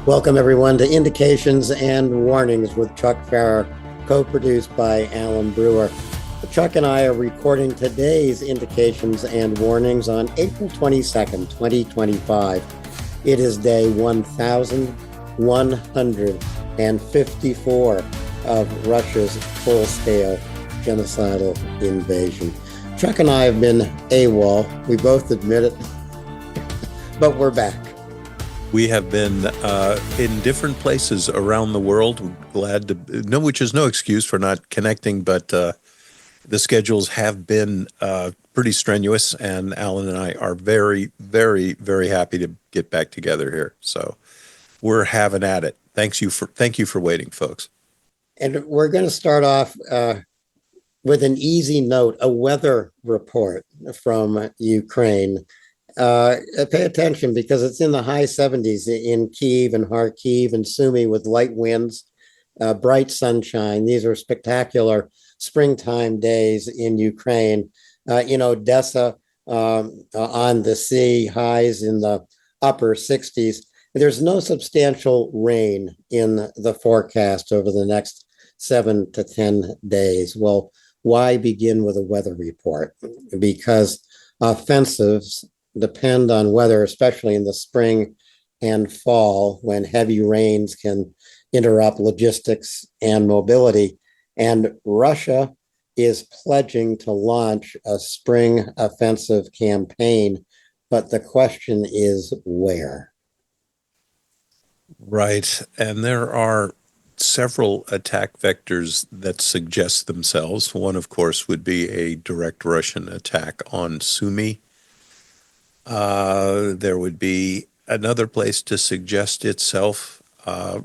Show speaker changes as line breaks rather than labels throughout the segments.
Welcome, everyone, to Indications and Warnings with Chuck Pfarrer, co-produced by Alan Brewer. Chuck and I are recording today's Indications and Warnings on April 22nd, 2025. It is day 1,154 of Russia's full-scale genocidal invasion. Chuck and I have been AWOL. We both admit it, but we're back.
We have been in different places around the world. Glad to know, which is no excuse for not connecting, but the schedules have been pretty strenuous, and Alan and I are very, very, very happy to get back together here. So we're having at it. Thank you for waiting, folks.
And we're going to start off with an easy note, a weather report from Ukraine. Pay attention because it's in the high 70s in Kyiv and Kharkiv and Sumy with light winds, bright sunshine. These are spectacular springtime days in Ukraine. In Odessa, on the sea, highs in the upper 60s. There's no substantial rain in the forecast over the next 7 to 10 days. Well, why begin with a weather report? Because offensives depend on weather, especially in the spring and fall when heavy rains can interrupt logistics and mobility. And Russia is pledging to launch a spring offensive campaign, but the question is where?
Right. And there are several attack vectors that suggest themselves. One, of course, would be a direct Russian attack on Sumy. There would be another place to suggest itself,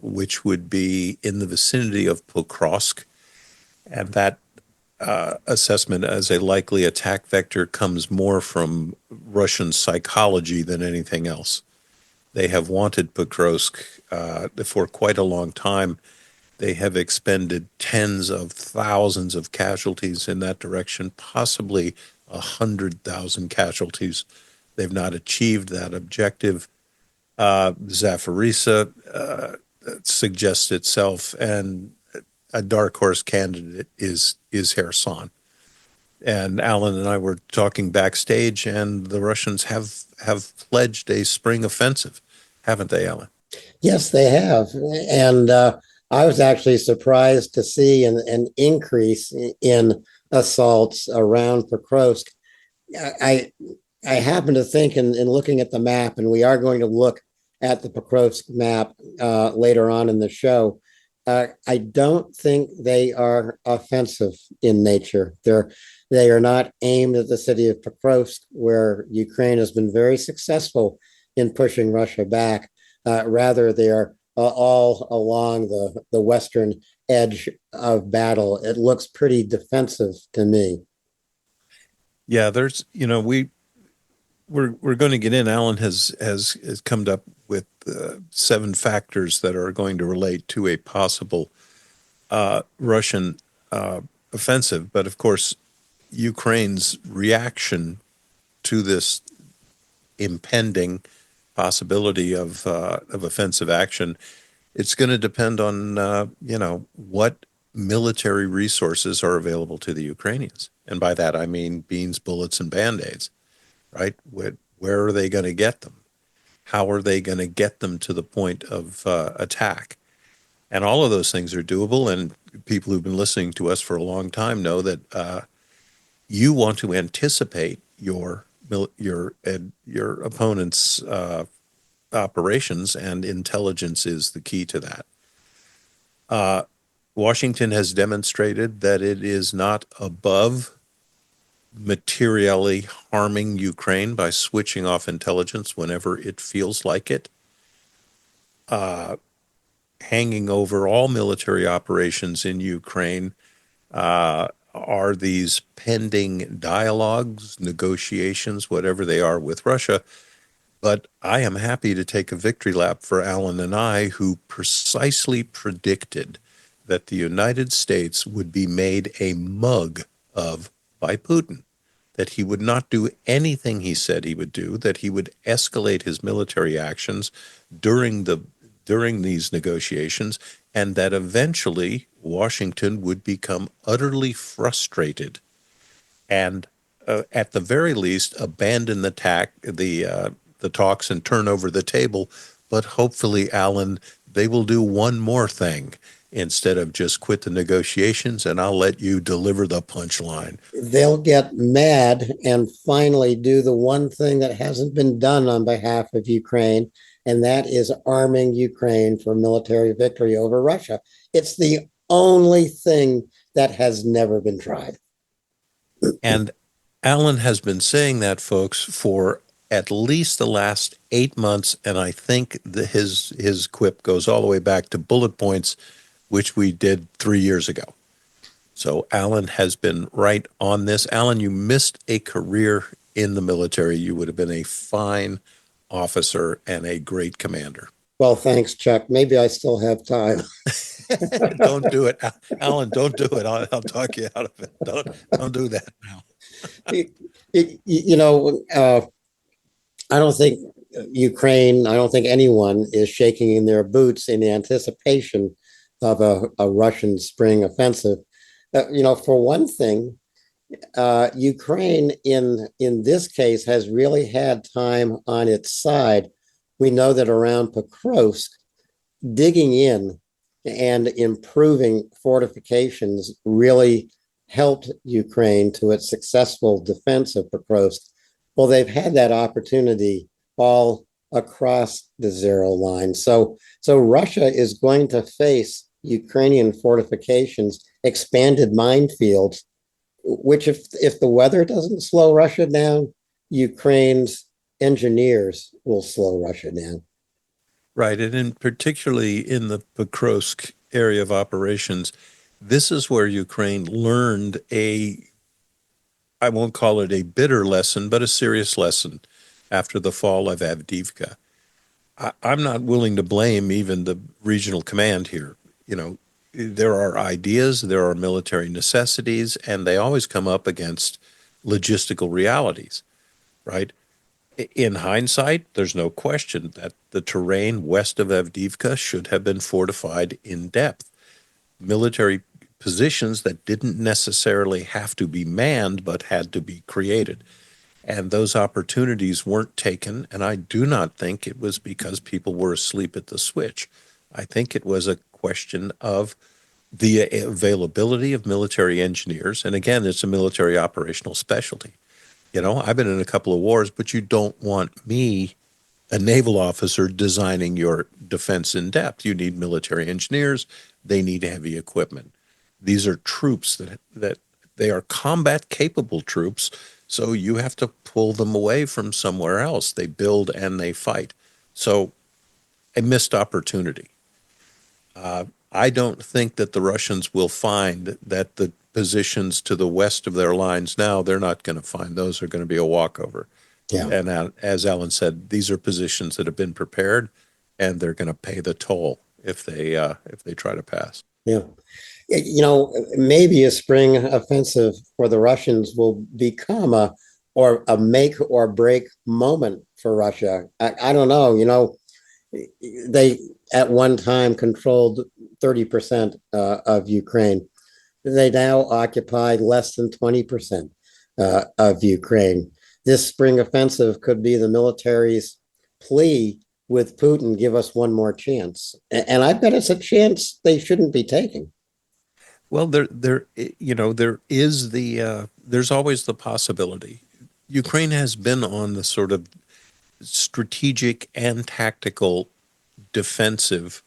which would be in the vicinity of Pokrovsk. And that assessment as a likely attack vector comes more from Russian psychology than anything else. They have wanted Pokrovsk for quite a long time. They have expended tens of thousands of casualties in that direction, possibly 100,000 casualties. They've not achieved that objective. Zaporizhzhia suggests itself, and a dark horse candidate is Kherson. And Alan and I were talking backstage, and the Russians have pledged a spring offensive, haven't they, Alan?
Yes, they have. And I was actually surprised to see an increase in assaults around Pokrovsk. I happen to think in looking at the map, and we are going to look at the Pokrovsk map later on in the show. I don't think they are offensive in nature. They are not aimed at the city of Pokrovsk, where Ukraine has been very successful in pushing Russia back. Rather, they are all along the western edge of battle. It looks pretty defensive to me.
Yeah, we're going to get in. Alan has come up with 7 factors that are going to relate to a possible Russian offensive. But of course, Ukraine's reaction to this impending possibility of offensive action, it's going to depend on what military resources are available to the Ukrainians, and by that I mean beans, bullets, and band-aids. Right? Where are they going to get them? How are they going to get them to the point of attack? And all of those things are doable. And people who've been listening to us for a long time know that you want to anticipate your opponent's operations, and intelligence is the key to that. Washington has demonstrated that it is not above materially harming Ukraine by switching off intelligence whenever it feels like it. Hanging over all military operations in Ukraine are these pending dialogues, negotiations, whatever they are with Russia. But I am happy to take a victory lap for Alan and I, who precisely predicted that the United States would be made a mug of by Putin, that he would not do anything he said he would do, that he would escalate his military actions during the during these negotiations, and that eventually Washington would become utterly frustrated and, at the very least, abandon the talks and turn over the table. But hopefully, Alan, they will do one more thing instead of just quit the negotiations, and I'll let you deliver the punchline.
They'll get mad and finally do the one thing that hasn't been done on behalf of Ukraine, and that is arming Ukraine for military victory over Russia. It's the only thing that has never been tried.
And Alan has been saying that, folks, for at least the last 8 months, and I think his quip goes all the way back to bullet points, which we did 3 years ago. So Alan has been right on this. Alan, you missed a career in the military. You would have been a fine officer and a great commander.
Well, thanks, Chuck. Maybe I still have time.
Don't do it, Alan. Don't do it. I'll talk you out of it. Don't do that now.
You know, I don't think Ukraine, I don't think anyone is shaking in their boots in anticipation of a Russian spring offensive. For one thing, Ukraine in this case has really had time on its side. We know that around Pokrovsk, digging in and improving fortifications really helped Ukraine to its successful defense of Pokrovsk. Well, they've had that opportunity all across the zero line. So Russia is going to face Ukrainian fortifications, expanded minefields, which if the weather doesn't slow Russia down, Ukraine's engineers will slow Russia down.
Right, and particularly in the Pokrovsk area of operations, this is where Ukraine learned I won't call it a bitter lesson, but a serious lesson after the fall of Avdiivka. I'm not willing to blame even the regional command here. There are ideas, there are military necessities, and they always come up against logistical realities, right? In hindsight, there's no question that the terrain west of Avdiivka should have been fortified in depth. Military positions that didn't necessarily have to be manned, but had to be created. And those opportunities weren't taken, and I do not think it was because people were asleep at the switch. I think it was a question of the availability of military engineers. And again, it's a military operational specialty. I've been in a couple of wars, but you don't want me, a naval officer, designing your defense in depth. You need military engineers. They need heavy equipment. These are troops that they are combat capable troops, so you have to pull them away from somewhere else. They build and they fight. So a missed opportunity. I don't think that the Russians will find that the positions to the west of their lines now, they're not going to find. Those are going to be a walkover.
Yeah.
And as Alan said, these are positions that have been prepared, and they're going to pay the toll if they try to pass.
Yeah. Maybe a spring offensive for the Russians will become a make or break moment for Russia. I don't know. They at one time controlled 30% of Ukraine. They now occupy less than 20% of Ukraine. This spring offensive could be the military's plea with Putin, give us one more chance. And I bet it's a chance they shouldn't be taking.
Well, there is there's always the possibility. Ukraine has been on the sort of strategic and tactical defensive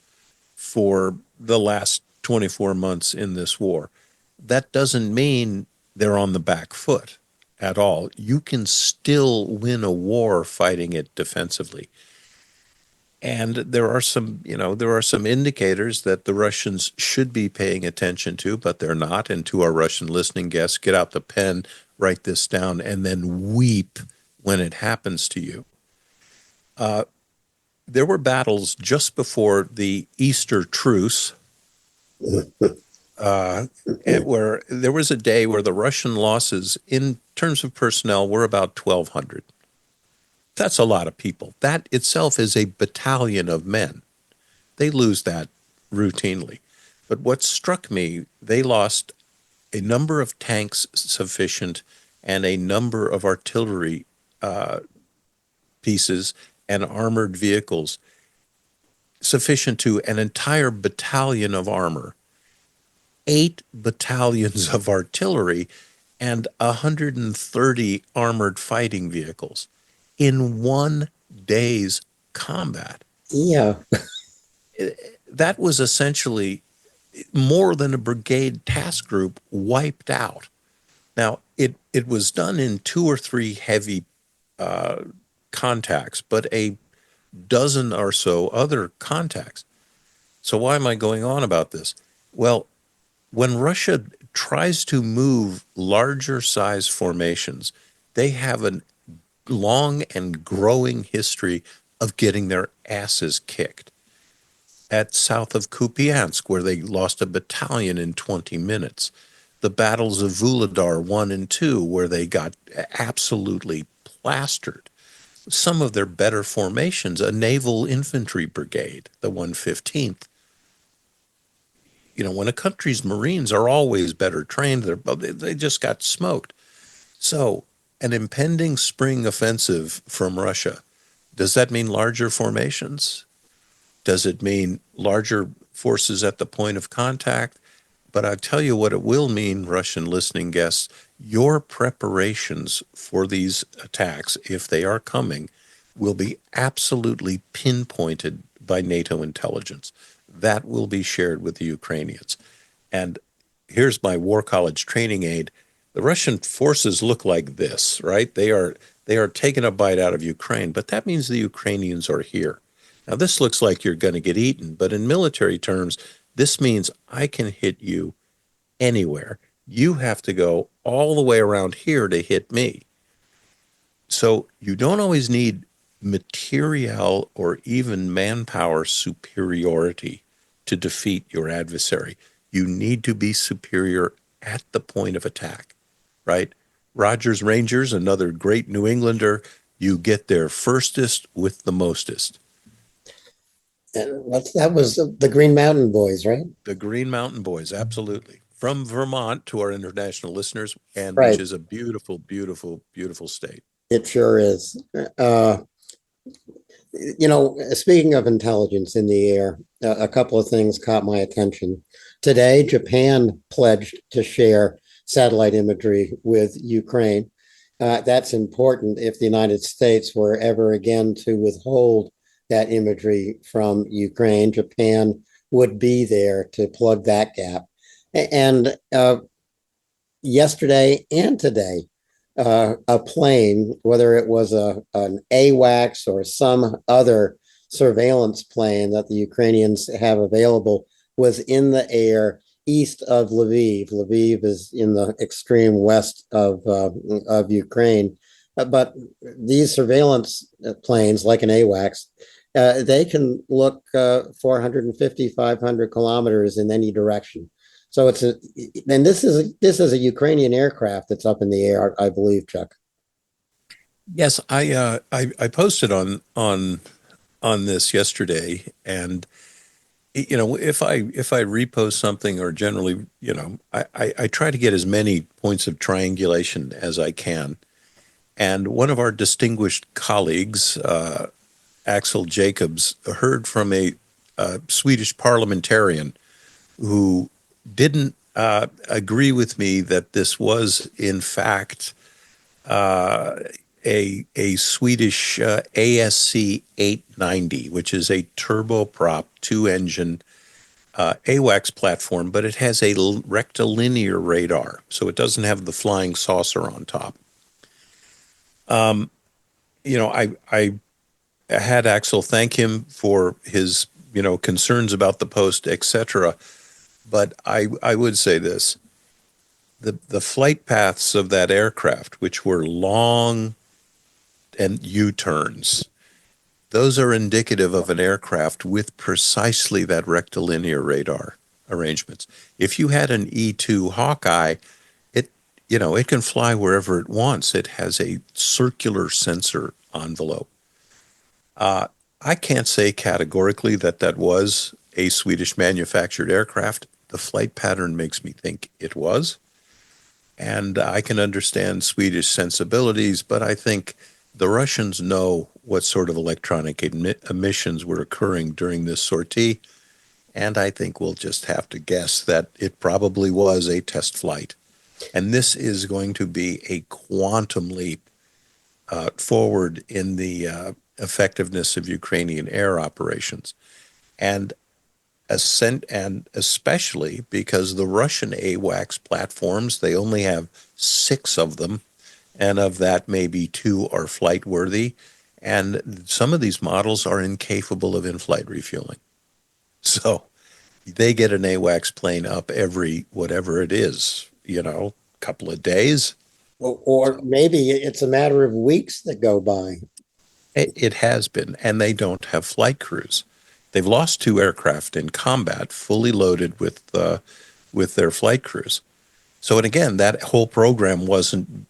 for the last 24 months in this war. That doesn't mean they're on the back foot at all. You can still win a war fighting it defensively. And there are some indicators that the Russians should be paying attention to, but they're not. And to our Russian listening guests, get out the pen, write this down, and then weep when it happens to you. There were battles just before the Easter truce, where there was a day where the Russian losses in terms of personnel were about 1,200. That's a lot of people. That itself is a battalion of men. They lose that routinely. But what struck me, they lost a number of tanks sufficient and a number of artillery pieces and armored vehicles sufficient to an entire battalion of armor, 8 battalions of artillery, and 130 armored fighting vehicles in one day's combat.
Yeah.
That was essentially more than a brigade task group wiped out. Now, it was done in 2 or 3 heavy contacts, but a dozen or so other contacts. So why am I going on about this? Well, when Russia tries to move larger size formations, they have a long and growing history of getting their asses kicked. At south of Kupiansk, where they lost a battalion in 20 minutes, the battles of Vuhledar 1 and 2, where they got absolutely plastered. Some of their better formations, a naval infantry brigade, the 115th. When a country's Marines are always better trained, they just got smoked. So, an impending spring offensive from Russia, does that mean larger formations? Does it mean larger forces at the point of contact? But I tell you what it will mean, Russian listening guests, your preparations for these attacks, if they are coming, will be absolutely pinpointed by NATO intelligence. That will be shared with the Ukrainians. And here's my War College training aid. The Russian forces look like this, right? They are taking a bite out of Ukraine, but that means the Ukrainians are here. Now, this looks like you're going to get eaten, but in military terms, this means I can hit you anywhere. You have to go all the way around here to hit me. So you don't always need material or even manpower superiority to defeat your adversary. You need to be superior at the point of attack, right? Rogers Rangers, another great New Englander, you get there firstest with the mostest.
That was the Green Mountain Boys, right?
The Green Mountain Boys, absolutely. From Vermont to our international listeners, and which
Right.
is a beautiful, beautiful, beautiful state.
It sure is. Speaking of intelligence in the air, a couple of things caught my attention. Today, Japan pledged to share satellite imagery with Ukraine. That's important if the United States were ever again to withhold that imagery from Ukraine. Japan would be there to plug that gap. And yesterday and today, a plane, whether it was an AWACS or some other surveillance plane that the Ukrainians have available, was in the air east of Lviv. Lviv is in the extreme west of Ukraine. But these surveillance planes, like an AWACS, they can look 450, 500 kilometers in any direction. So this is a Ukrainian aircraft that's up in the air, I believe, Chuck.
Yes, I posted on this yesterday, and if I repost something, or generally, I try to get as many points of triangulation as I can. And one of our distinguished colleagues, Axel Jacobs, heard from a Swedish parliamentarian who didn't agree with me that this was, in fact, a Swedish ASC 890, which is a turboprop 2-engine AWACS platform, but it has a rectilinear radar, so it doesn't have the flying saucer on top. I had Axel thank him for his concerns about the post, etc. But I would say this: the flight paths of that aircraft, which were long and U-turns, those are indicative of an aircraft with precisely that rectilinear radar arrangements. If you had an E-2 Hawkeye, it can fly wherever it wants. It has a circular sensor envelope. I can't say categorically that that was a Swedish manufactured aircraft. The flight pattern makes me think it was. And I can understand Swedish sensibilities, but I think the Russians know what sort of electronic emissions were occurring during this sortie. And I think we'll just have to guess that it probably was a test flight. And this is going to be a quantum leap forward in the effectiveness of Ukrainian air operations. And and especially because the Russian AWACS platforms, they only have 6 of them, and of that, maybe 2 are flight worthy. And some of these models are incapable of in flight refueling. So they get an AWACS plane up every whatever it is, couple of days.
Or maybe it's a matter of weeks that go by.
It has been, and they don't have flight crews. They've lost 2 aircraft in combat, fully loaded with their flight crews. So, and again, that whole program wasn't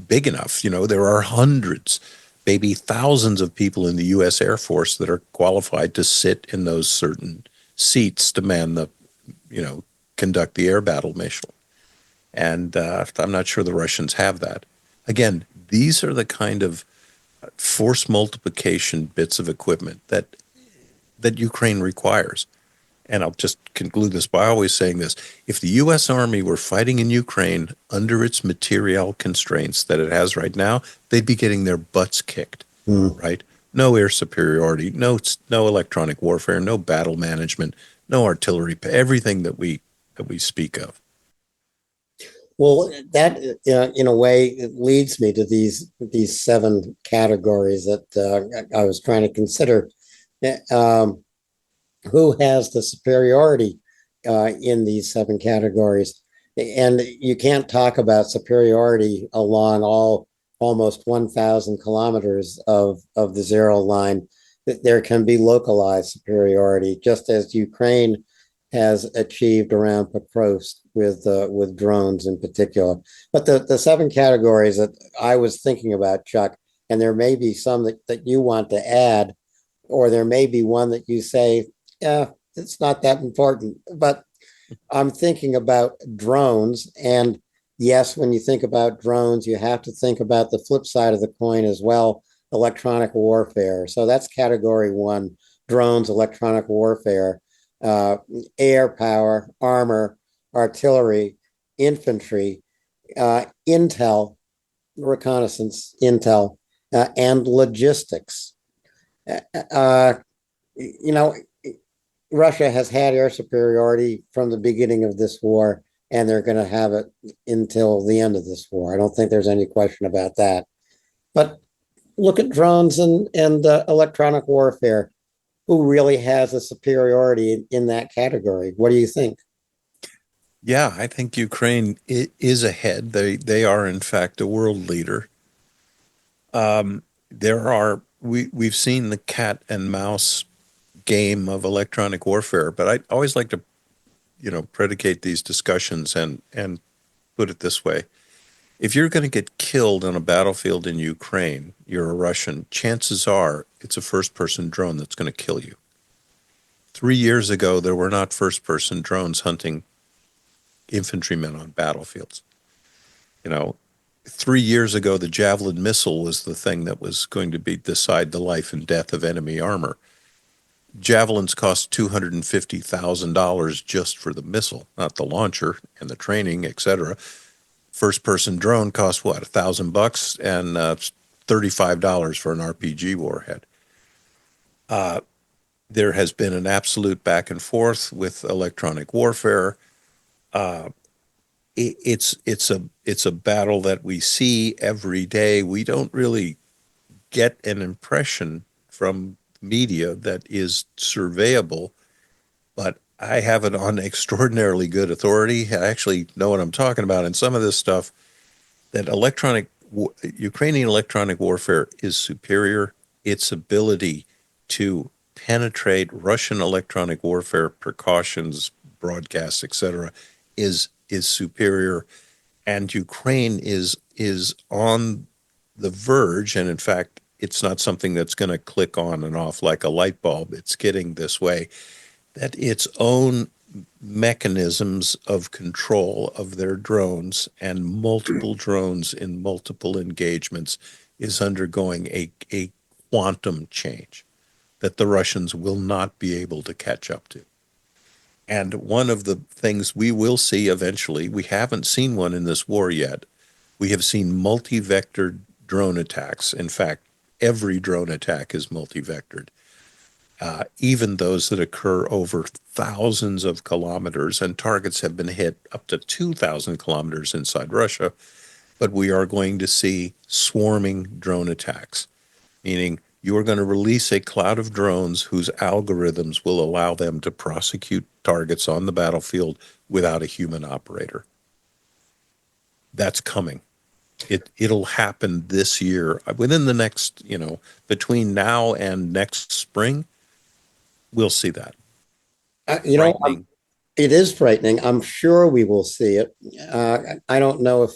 big enough. There are hundreds, maybe thousands of people in the U.S. Air Force that are qualified to sit in those certain seats to man conduct the air battle mission. And I'm not sure the Russians have that. Again, these are the kind of force multiplication bits of equipment that Ukraine requires. And I'll just conclude this by always saying this. If the U.S. Army were fighting in Ukraine under its material constraints that it has right now, they'd be getting their butts kicked, right? No air superiority, no electronic warfare, no battle management, no artillery, everything that we speak of.
Well, that in a way it leads me to these 7 categories that I was trying to consider. Um, who has the superiority in these 7 categories? And you can't talk about superiority along all almost 1,000 kilometers of the zero line. There can be localized superiority, just as Ukraine has achieved around Pokrovsk with drones in particular. But the 7 categories that I was thinking about, Chuck, and there may be some that you want to add, or there may be one that you say, yeah, it's not that important. But I'm thinking about drones. And yes, when you think about drones, you have to think about the flip side of the coin as well, electronic warfare. So that's category 1, drones, electronic warfare, air power, armor, artillery, infantry, intel, reconnaissance, intel, and logistics. Uh, you know, Russia has had air superiority from the beginning of this war, and they're going to have it until the end of this war. I don't think there's any question about that. But look at drones and electronic warfare. Who really has a superiority in that category? What do you think?
Yeah, I think Ukraine is ahead. They are in fact a world leader. We've seen the cat and mouse game of electronic warfare, but I always like to predicate these discussions and put it this way. If you're going to get killed on a battlefield in Ukraine, you're a Russian, chances are it's a first-person drone that's going to kill you. 3 years ago, there were not first-person drones hunting infantrymen on battlefields. 3 years ago, the Javelin missile was the thing that was going to decide the life and death of enemy armor. Javelins cost $250,000 just for the missile, not the launcher and the training, etc. First-person drone costs what, $1,000 and $35 for an RPG warhead. There has been an absolute back and forth with electronic warfare. It's a battle that we see every day. We don't really get an impression from media that is surveyable, but I have it on extraordinarily good authority. I actually know what I'm talking about. And some of this stuff that Ukrainian electronic warfare is superior. Its ability to penetrate Russian electronic warfare precautions, broadcasts, etc., is superior, and Ukraine is on the verge, and in fact it's not something that's going to click on and off like a light bulb. It's getting this way, that its own mechanisms of control of their drones and multiple drones in multiple engagements is undergoing a quantum change that the Russians will not be able to catch up to. And one of the things we will see eventually, we haven't seen one in this war yet. We have seen multi-vector drone attacks. In fact, every drone attack is multi-vectored. Even those that occur over thousands of kilometers, and targets have been hit up to 2,000 kilometers inside Russia. But we are going to see swarming drone attacks, meaning you are going to release a cloud of drones whose algorithms will allow them to prosecute targets on the battlefield without a human operator. That's coming. It'll happen this year. Within the next, between now and next spring, we'll see that.
It is frightening. I'm sure we will see it. I don't know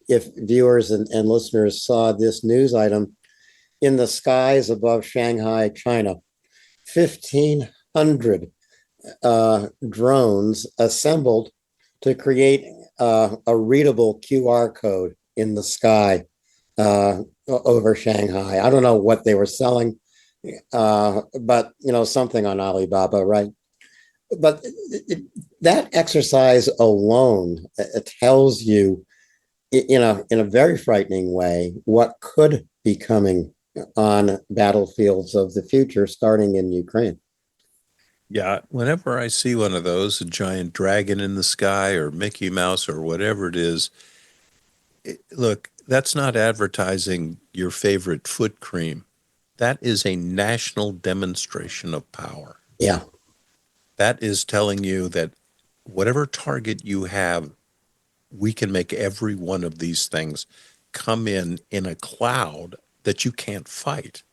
if viewers and listeners saw this news item. In the skies above Shanghai, China, 1,500 drones assembled to create a readable QR code in the sky over Shanghai. I don't know what they were selling, but something on Alibaba, right? But that exercise alone tells you, in a very frightening way, what could be coming on battlefields of the future, starting in Ukraine.
Yeah, whenever I see one of those, a giant dragon in the sky or Mickey Mouse or whatever it is, look, that's not advertising your favorite foot cream. That is a national demonstration of power.
Yeah.
That is telling you that whatever target you have, we can make every one of these things come in a cloud that you can't fight.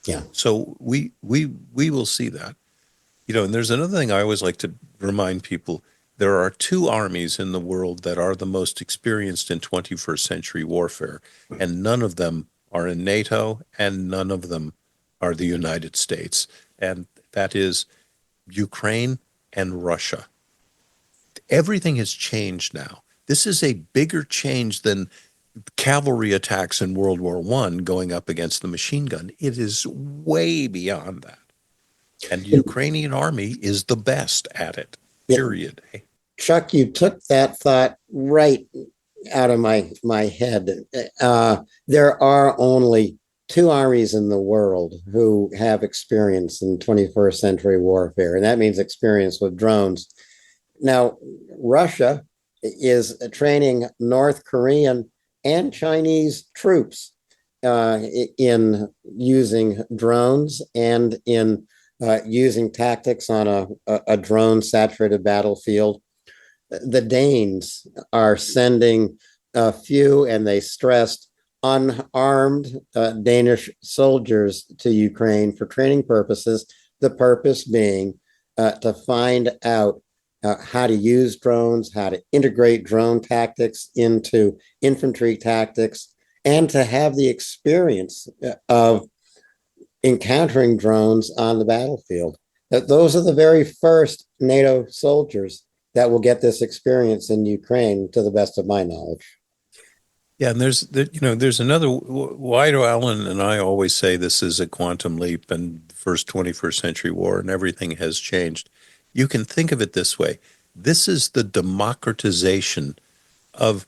Yeah.
So we will see that. And there's another thing I always like to remind people. There are two armies in the world that are the most experienced in 21st century warfare, and none of them are in NATO, and none of them are the United States. And that is Ukraine and Russia. Everything has changed now. This is a bigger change than cavalry attacks in World War I going up against the machine gun. It is way beyond that. And the Ukrainian army is the best at it, period.
Chuck, you took that thought right out of my head. There are only two armies in the world who have experience in 21st century warfare, and that means experience with drones. Now, Russia is training North Korean and Chinese troops in using drones and in using tactics on a drone-saturated battlefield. The Danes are sending a few, and they stressed, unarmed Danish soldiers to Ukraine for training purposes, the purpose being to find out how to use drones, how to integrate drone tactics into infantry tactics, and to have the experience of encountering drones on the battlefield. Those are the very first NATO soldiers that will get this experience in Ukraine, to the best of my knowledge.
Yeah, and there's another. Why do Alan and I always say this is a quantum leap and first 21st century war and everything has changed? You can think of it this way. This is the democratization of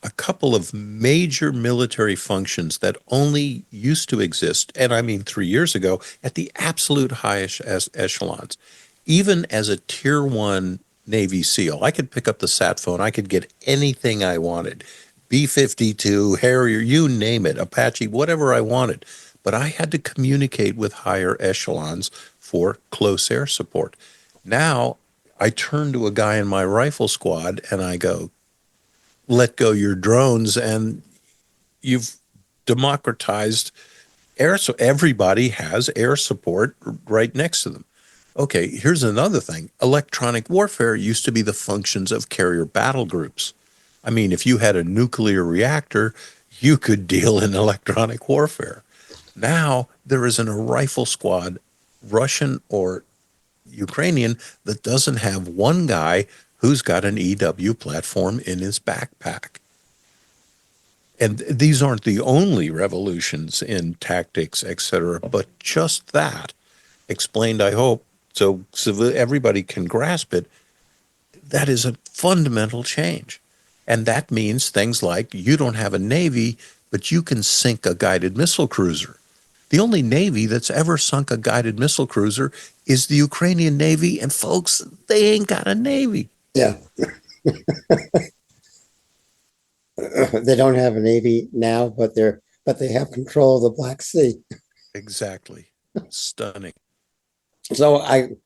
a couple of major military functions that only used to exist, and I mean 3 years ago, at the absolute highest echelons. Even as a tier one Navy SEAL, I could pick up the sat phone, I could get anything I wanted. B-52, Harrier, you name it, Apache, whatever I wanted. But I had to communicate with higher echelons for close air support. Now, I turn to a guy in my rifle squad and I go, let go your drones, and you've democratized air. So everybody has air support right next to them. Okay, here's another thing. Electronic warfare used to be the functions of carrier battle groups. I mean, if you had a nuclear reactor, you could deal in electronic warfare. Now there isn't a rifle squad, Russian or Ukrainian, that doesn't have one guy who's got an EW platform in his backpack. And these aren't the only revolutions in tactics, etc., but just that explained, I hope, so everybody can grasp it. That is a fundamental change. And that means things like you don't have a Navy, but you can sink a guided missile cruiser. The only Navy that's ever sunk a guided missile cruiser is the Ukrainian Navy. And folks, they ain't got a Navy.
Yeah. They don't have a navy now, but they have control of the Black Sea.
Exactly. Stunning.
So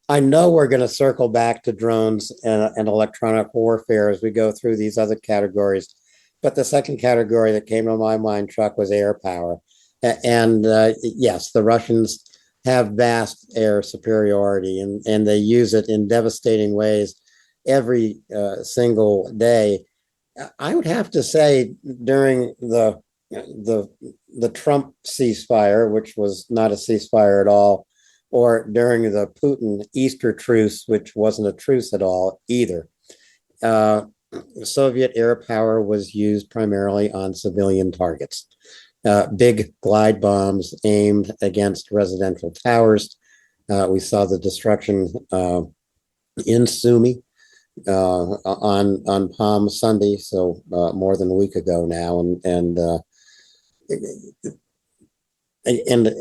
I know we're going to circle back to drones and electronic warfare as we go through these other categories. But the second category that came to my mind, Chuck, was air power. And yes, the Russians have vast air superiority, and they use it in devastating ways every single day. I would have to say during the Trump ceasefire, which was not a ceasefire at all, or during the Putin Easter truce, which wasn't a truce at all either. Uh, Soviet air power was used primarily on civilian targets. Big glide bombs aimed against residential towers. We saw the destruction in Sumy on Palm Sunday, so more than a week ago now, and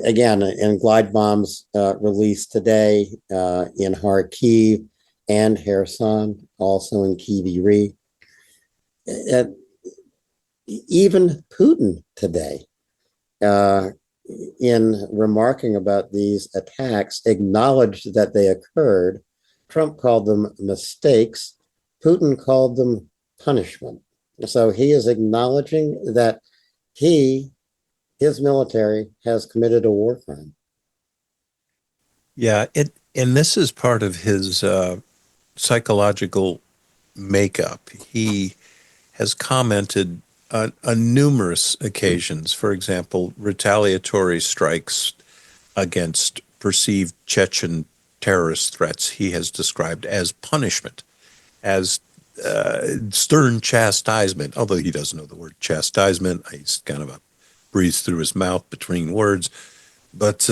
again, and glide bombs released today in Kharkiv and Kherson, also in Kyiv. Even Putin today, in remarking about these attacks, acknowledged that they occurred. Trump called them mistakes. Putin called them punishment. So he is acknowledging that his military has committed a war crime.
Yeah, and this is part of his psychological makeup. He has commented on numerous occasions, for example, retaliatory strikes against perceived Chechen terrorist threats he has described as punishment, as stern chastisement, although he doesn't know the word chastisement. He's kind of breathes through his mouth between words. But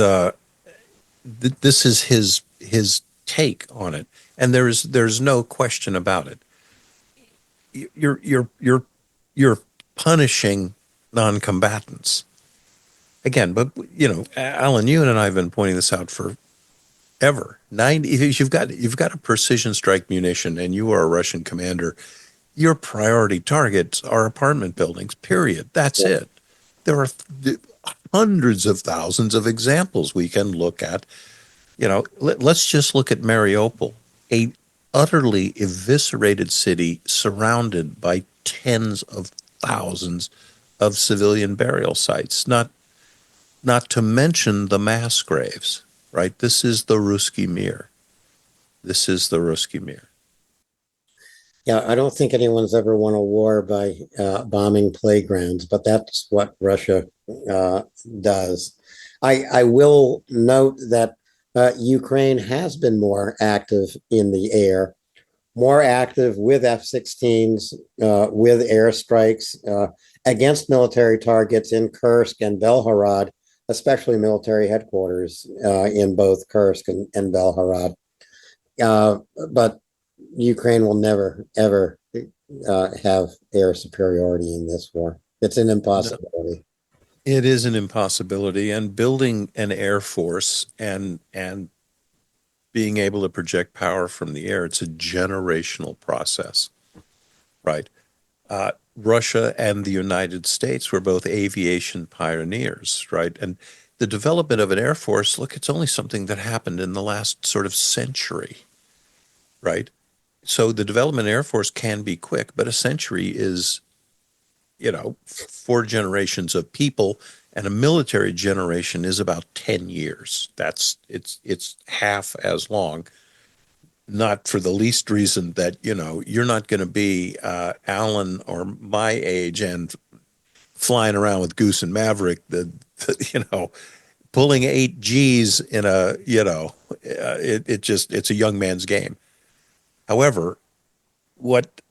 this is his take on it, and there's no question about it. You're punishing non-combatants again, but Alan, you and I have been pointing this out for ever. If you've got a precision strike munition and you are a Russian commander, your priority targets are apartment buildings. Period. That's it. There are hundreds of thousands of examples we can look at. Let's just look at Mariupol, a utterly eviscerated city surrounded by tens of thousands of civilian burial sites. Not to mention the mass graves. Right? This is the Ruski Mir. This is the Ruski Mir.
Yeah, I don't think anyone's ever won a war by bombing playgrounds, but that's what Russia does. I will note that Ukraine has been more active in the air, more active with F-16s, with airstrikes against military targets in Kursk and Belgorod, especially military headquarters in both Kursk and Belgorod. But Ukraine will never, ever have air superiority in this war. It's an impossibility.
It is an impossibility, and building an air force and being able to project power from the air, it's a generational process, right? Russia and the United States were both aviation pioneers, right? And the development of an air force, look, it's only something that happened in the last sort of century, right? So the development of Air Force can be quick, but a century is, 4 generations of people, and a military generation is about 10 years. It's half as long. Not for the least reason that, you're not going to be Alan or my age and flying around with Goose and Maverick, pulling 8 Gs in a, it's a young man's game. However, what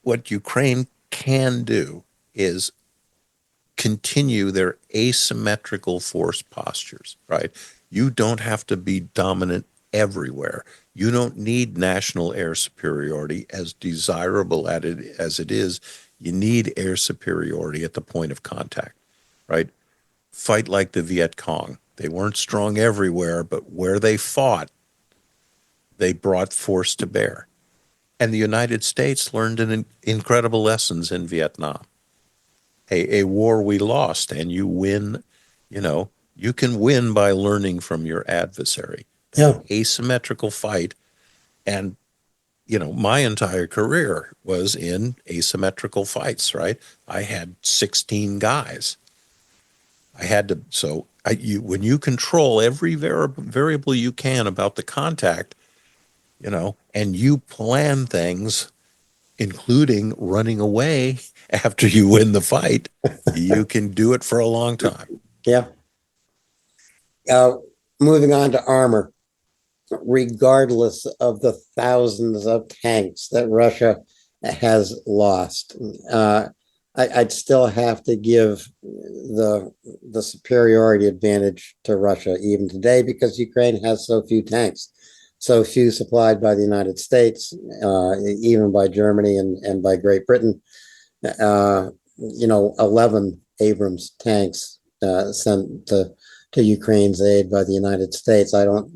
Ukraine can do is continue their asymmetrical force postures, right? You don't have to be dominant everywhere. You don't need national air superiority, as desirable as it is. You need air superiority at the point of contact, right? Fight like the Viet Cong. They weren't strong everywhere, but where they fought, they brought force to bear. And the United States learned incredible lessons in Vietnam. A war we lost, and you win, you can win by learning from your adversary.
Yeah.
Asymmetrical fight. And, my entire career was in asymmetrical fights, right? I had 16 guys. I had to, so when you control every variable you can about the contact, and you plan things, including running away after you win the fight, you can do it for a long time.
Yeah. Moving on to armor, regardless of the thousands of tanks that Russia has lost, I'd still have to give the superiority advantage to Russia even today, because Ukraine has so few tanks, so few supplied by the United States, even by Germany and by Great Britain. 11 Abrams tanks sent to Ukraine's aid by the United States. I don't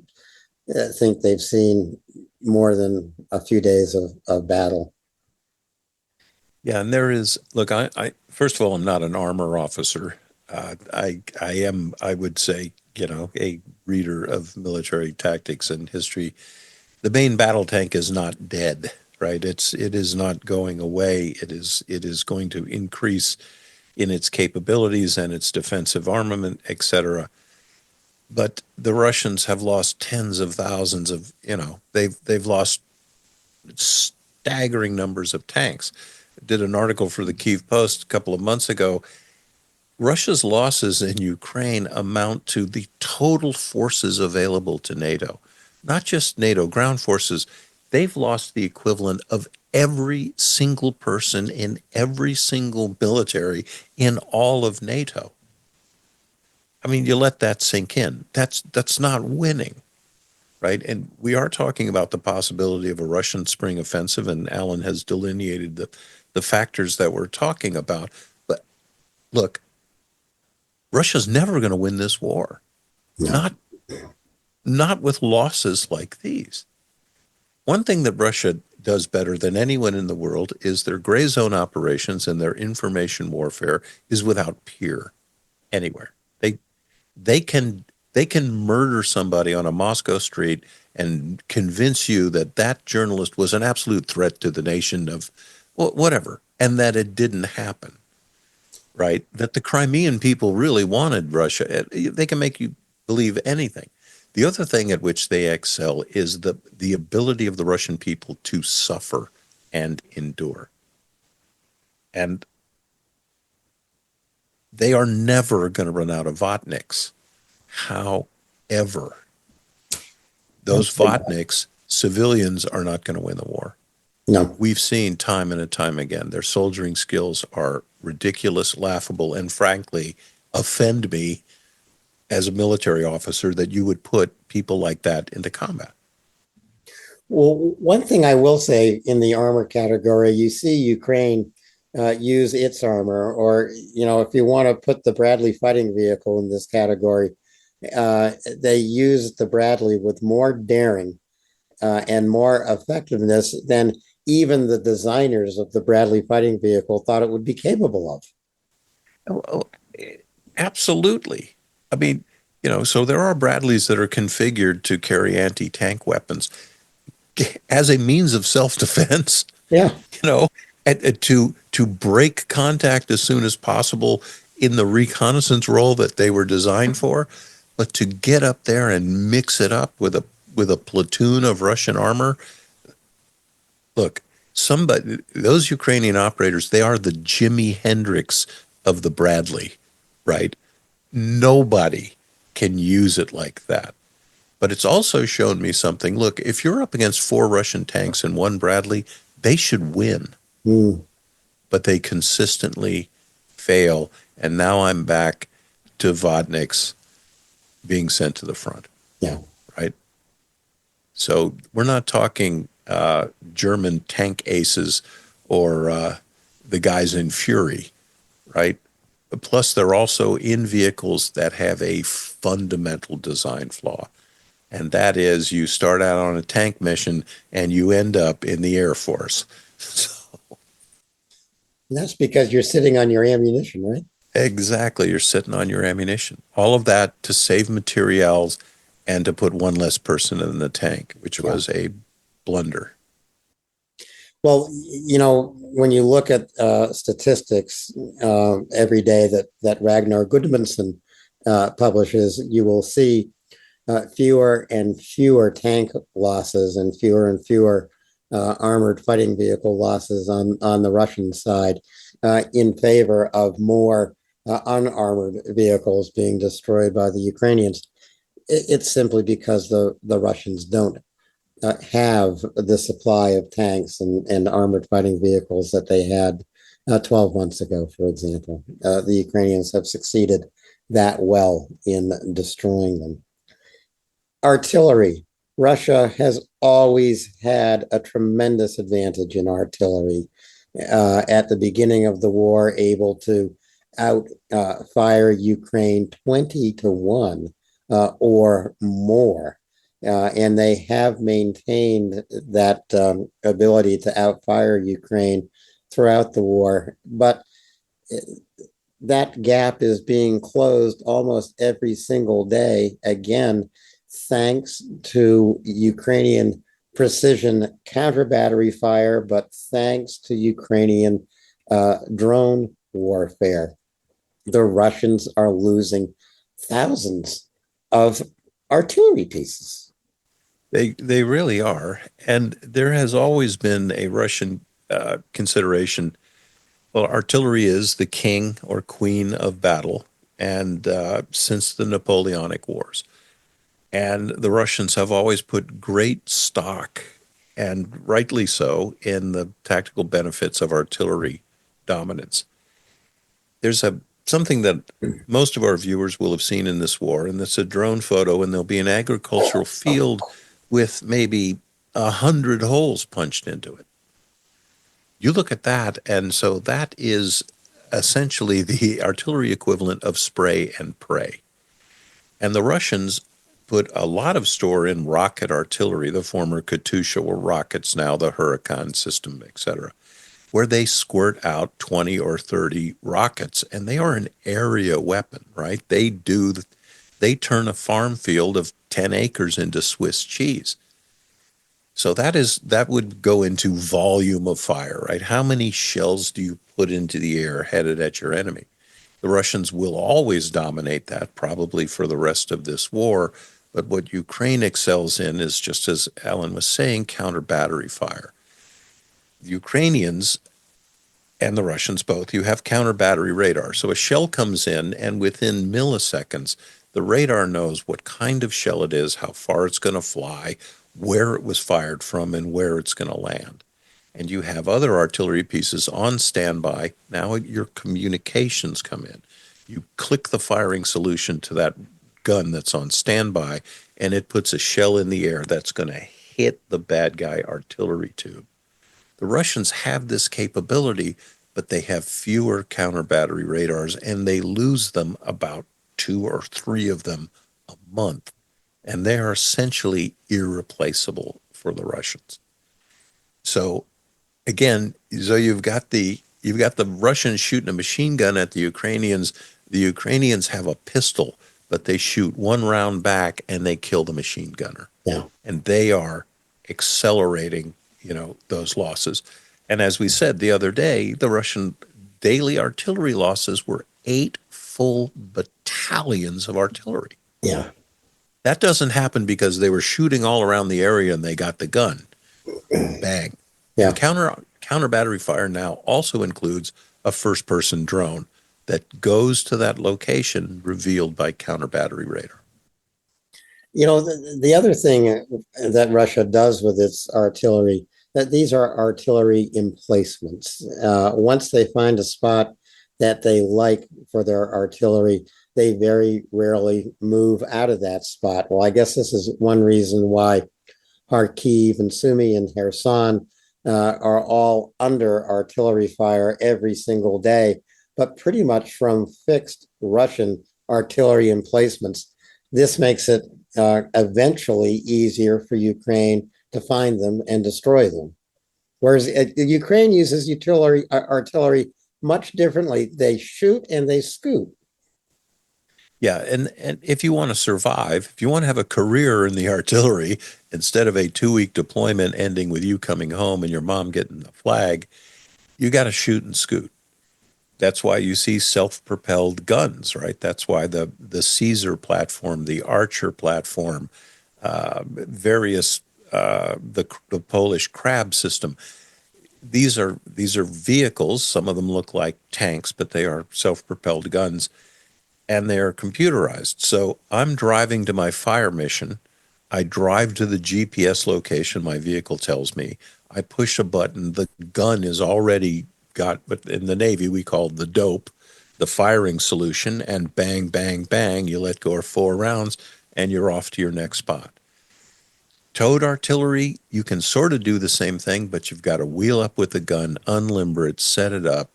think they've seen more than a few days of battle.
Yeah, and there is, look, I first of all, I'm not an armor officer. I am, I would say, a reader of military tactics and history. The main battle tank is not dead, right? It is not going away. It is going to increase in its capabilities and its defensive armament, etc. But the Russians have lost tens of thousands of, they've lost staggering numbers of tanks. I did an article for the Kyiv Post a couple of months ago. Russia's losses in Ukraine amount to the total forces available to NATO, not just NATO ground forces. They've lost the equivalent of every single person in every single military in all of NATO. I mean, you let that sink in. That's not winning, right? And we are talking about the possibility of a Russian spring offensive, and Alan has delineated the factors that we're talking about. But look, Russia's never going to win this war. No. Not with losses like these. One thing that Russia does better than anyone in the world is their gray zone operations, and their information warfare is without peer anywhere. They can murder somebody on a Moscow street and convince you that that journalist was an absolute threat to the nation of whatever, and that it didn't happen, right? That the Crimean people really wanted Russia. They can make you believe anything. The other thing at which they excel is the ability of the Russian people to suffer and endure. And they are never going to run out of Vatniks. However, those Vatniks, civilians, are not going to win the war.
No.
We've seen time and time again, their soldiering skills are ridiculous, laughable, and frankly, offend me as a military officer that you would put people like that into combat.
Well, one thing I will say in the armor category, you see Ukraine use its armor, or, if you want to put the Bradley fighting vehicle in this category, they used the Bradley with more daring and more effectiveness than even the designers of the Bradley fighting vehicle thought it would be capable of.
Oh, absolutely. I mean, so there are Bradleys that are configured to carry anti-tank weapons as a means of self-defense.
Yeah.
To break contact as soon as possible in the reconnaissance role that they were designed for, but to get up there and mix it up with a platoon of Russian armor. Look, those Ukrainian operators, they are the Jimi Hendrix of the Bradley, right? Nobody can use it like that. But it's also shown me something. Look, if you're up against 4 Russian tanks and 1 Bradley, they should win.
Mm,
But they consistently fail. And now I'm back to Vodniks being sent to the front,
yeah.
right? So we're not talking German tank aces or the guys in Fury, right? Plus, they're also in vehicles that have a fundamental design flaw. And that is you start out on a tank mission and you end up in the Air Force.
And that's because you're sitting on your ammunition, right?
Exactly. You're sitting on your ammunition. All of that to save materials and to put one less person in the tank, which
Yeah.
was a blunder.
Well, when you look at statistics every day that Ragnar Gudmundsson publishes, you will see fewer and fewer tank losses and fewer armored fighting vehicle losses on the Russian side in favor of more unarmored vehicles being destroyed by the Ukrainians. It's simply because the Russians don't have the supply of tanks and armored fighting vehicles that they had 12 months ago, for example. The Ukrainians have succeeded that well in destroying them. Artillery. Russia has always had a tremendous advantage in artillery. At the beginning of the war, able to outfire Ukraine 20-1 or more. And they have maintained that ability to outfire Ukraine throughout the war. But that gap is being closed almost every single day, again, thanks to Ukrainian precision counter battery fire, but thanks to Ukrainian drone warfare. The Russians are losing thousands of artillery pieces.
They really are. And there has always been a Russian consideration. Well, artillery is the king or queen of battle, and since the Napoleonic Wars. And the Russians have always put great stock, and rightly so, in the tactical benefits of artillery dominance. There's something that most of our viewers will have seen in this war, and it's a drone photo, and there'll be an agricultural field with maybe 100 holes punched into it. You look at that, and so that is essentially the artillery equivalent of spray and pray. And the Russians put a lot of store in rocket artillery, the former Katyusha or rockets, now the Huracan system, etc., where they squirt out 20 or 30 rockets, and they are an area weapon, right? They turn a farm field of 10 acres into Swiss cheese. So that would go into volume of fire, right? How many shells do you put into the air headed at your enemy? The Russians will always dominate that, probably for the rest of this war. But what Ukraine excels in is, just as Alan was saying, counter battery fire. The Ukrainians and the Russians both, you have counter battery radar. So a shell comes in, and within milliseconds, the radar knows what kind of shell it is, how far it's going to fly, where it was fired from, and where it's going to land. And you have other artillery pieces on standby. Now your communications come in. You click the firing solution to that gun that's on standby, and it puts a shell in the air that's going to hit the bad guy artillery tube. The Russians have this capability, but they have fewer counter battery radars, and they lose them, about 2 or 3 of them a month. And they are essentially irreplaceable for the Russians. So again, so you've got the Russians shooting a machine gun at the Ukrainians. The Ukrainians have a pistol, but they shoot one round back and they kill the machine gunner.
Yeah.
And they are accelerating, those losses. And as we said the other day, the Russian daily artillery losses were 8 full battalions of artillery.
Yeah.
That doesn't happen because they were shooting all around the area and they got the gun. Bang.
Yeah.
And counter battery fire now also includes a first person drone. that goes to that location revealed by counter battery radar.
You know, the other thing that Russia does with its artillery, that these are artillery emplacements. Once they find a spot that they like for their artillery, they very rarely move out of that spot. Well, I guess this is one reason why Kharkiv and Sumy and Kherson are all under artillery fire every single day, but pretty much from fixed Russian artillery emplacements. This makes it eventually easier for Ukraine to find them and destroy them. Whereas Ukraine uses artillery much differently. They shoot and they scoop.
Yeah, and if you want to survive, if you want to have a career in the artillery, instead of a 2-week deployment ending with you coming home and your mom getting the flag, you got to shoot and scoot. That's why you see self-propelled guns, right? That's why the Caesar platform, the Archer platform, various the Polish Crab system. These are vehicles. Some of them look like tanks, but they are self-propelled guns, and they are computerized. So I'm driving to my fire mission. I drive to the GPS location my vehicle tells me. I push a button. The gun is already got, but in the Navy we call the dope, the firing solution, and bang, bang, bang, you let go of 4 rounds and you're off to your next spot. Towed artillery, you can sort of do the same thing, but you've got to wheel up with the gun, unlimber it, set it up,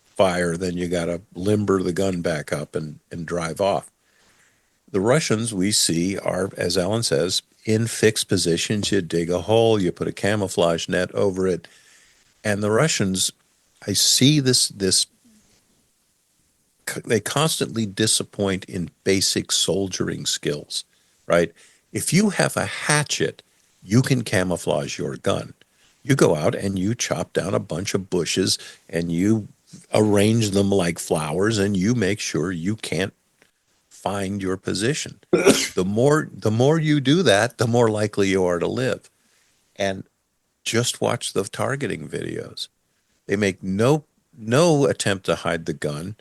fire, then you got to limber the gun back up and drive off. The Russians we see are, as Alan says, in fixed positions. You dig a hole, you put a camouflage net over it, and the Russians, I see this, they constantly disappoint in basic soldiering skills, right? If you have a hatchet, you can camouflage your gun. You go out and you chop down a bunch of bushes and you arrange them like flowers and you make sure you can't find your position. The more you do that, the more likely you are to live. And just watch the targeting videos. They make no attempt to hide the gun.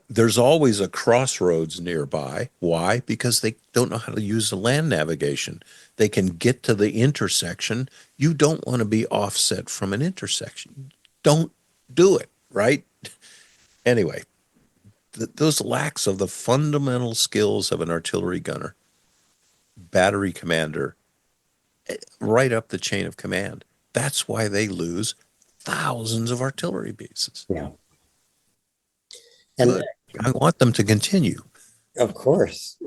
There's always a crossroads nearby. Why? Because they don't know how to use the land navigation. They can get to the intersection. You don't want to be offset from an intersection. Don't do it, right? Anyway, those lacks of the fundamental skills of an artillery gunner, battery commander, right up the chain of command. That's why they lose thousands of artillery pieces.
Yeah. And
good. I want them to continue.
Of course,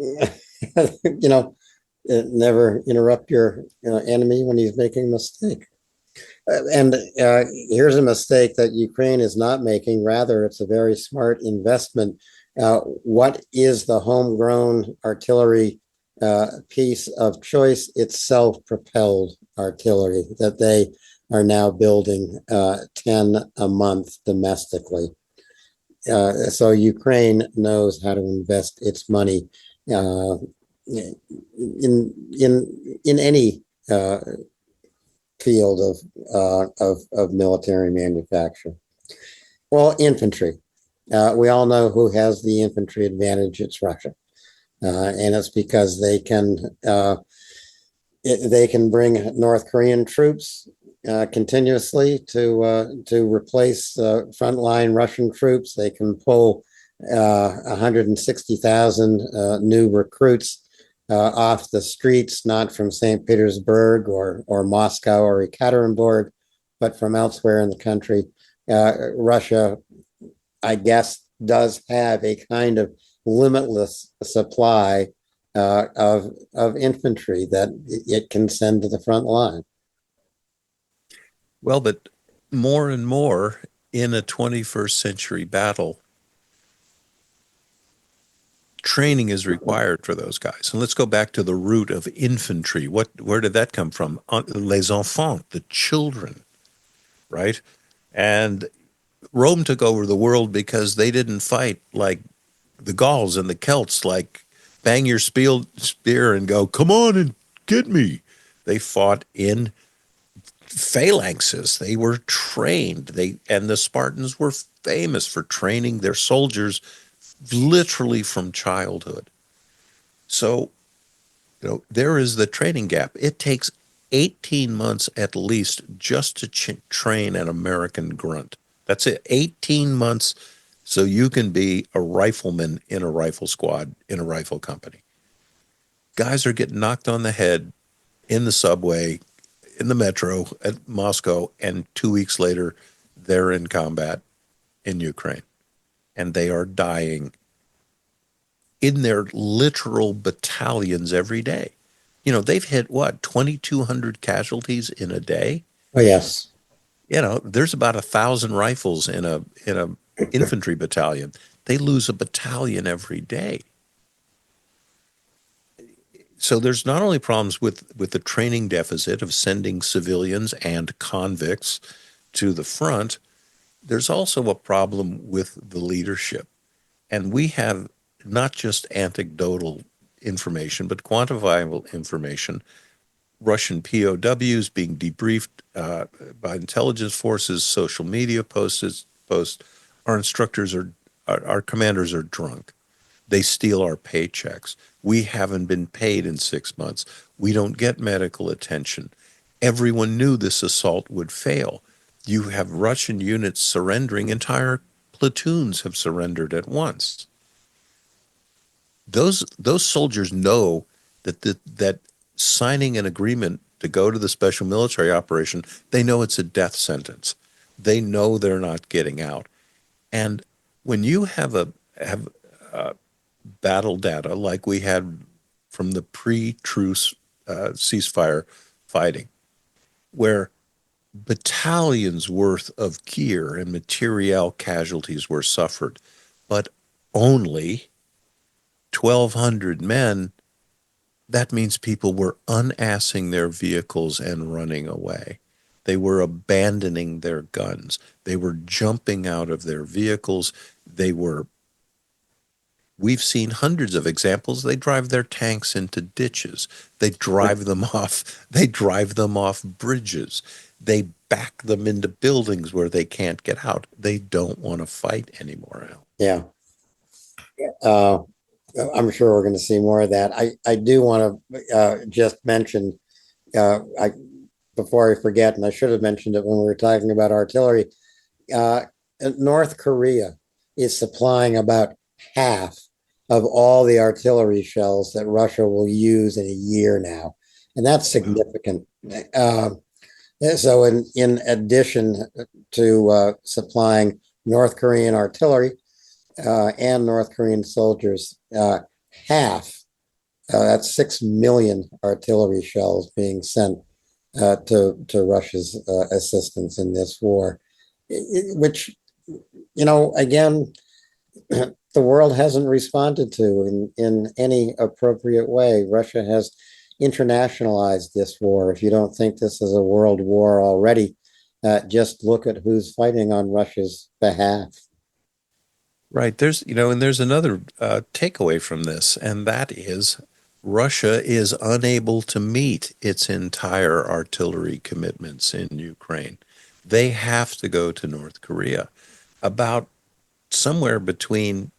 never interrupt your enemy when he's making a mistake. And here's a mistake that Ukraine is not making. Rather, it's a very smart investment. What is the homegrown artillery piece of choice? It's self-propelled artillery that they are now building 10 a month domestically. So Ukraine knows how to invest its money in any field of military manufacture. Well, infantry. We all know who has the infantry advantage. It's Russia, and it's because they can bring North Korean troops continuously to replace frontline Russian troops. They can pull 160,000 new recruits off the streets, not from St. Petersburg or Moscow or Ekaterinburg, but from elsewhere in the country. Russia, I guess, does have a kind of limitless supply of infantry that it can send to the front line.
Well, but more and more in a 21st century battle, training is required for those guys. And let's go back to the root of infantry. Where did that come from? Les enfants, the children, right? And Rome took over the world because they didn't fight like the Gauls and the Celts, like bang your spear and go, come on and get me. They fought in phalanxes. They were trained. And the Spartans were famous for training their soldiers literally from childhood. So, there is the training gap. It takes 18 months at least just to train an American grunt. That's it, 18 months so you can be a rifleman in a rifle squad in a rifle company. Guys are getting knocked on the head in the subway, in the metro at Moscow, and 2 weeks later, they're in combat in Ukraine. And they are dying in their literal battalions every day. They've hit what, 2,200 casualties in a day?
Oh, yes.
There's about 1,000 rifles in a infantry battalion. They lose a battalion every day. So there's not only problems with the training deficit of sending civilians and convicts to the front, there's also a problem with the leadership. And we have not just anecdotal information, but quantifiable information. Russian POWs being debriefed by intelligence forces, social media posts. Our instructors our commanders are drunk. They steal our paychecks. We haven't been paid in 6 months. We don't get medical attention. Everyone knew this assault would fail. You have Russian units surrendering. Entire platoons have surrendered at once. Those soldiers know that signing an agreement to go to the special military operation, they know it's a death sentence. They know they're not getting out. And when you have battle data like we had from the pre-truce ceasefire fighting, where battalions worth of gear and material casualties were suffered, but only 1,200 men, that means people were unassing their vehicles and running away. They were abandoning their guns. They were jumping out of their vehicles. We've seen hundreds of examples. They drive their tanks into ditches. They drive them off. They drive them off bridges. They back them into buildings where they can't get out. They don't want to fight anymore, Al.
Yeah. I'm sure we're going to see more of that. I do want to just mention, before I forget, and I should have mentioned it when we were talking about artillery, North Korea is supplying about half of all the artillery shells that Russia will use in a year now. And that's significant. So in addition to supplying North Korean artillery and North Korean soldiers, that's 6 million artillery shells being sent to Russia's assistance in this war, which, again, the world hasn't responded to in any appropriate way. Russia has internationalized this war. If you don't think this is a world war already, just look at who's fighting on Russia's behalf.
Right. There's another takeaway from this, and that is Russia is unable to meet its entire artillery commitments in Ukraine. They have to go to North Korea. About somewhere between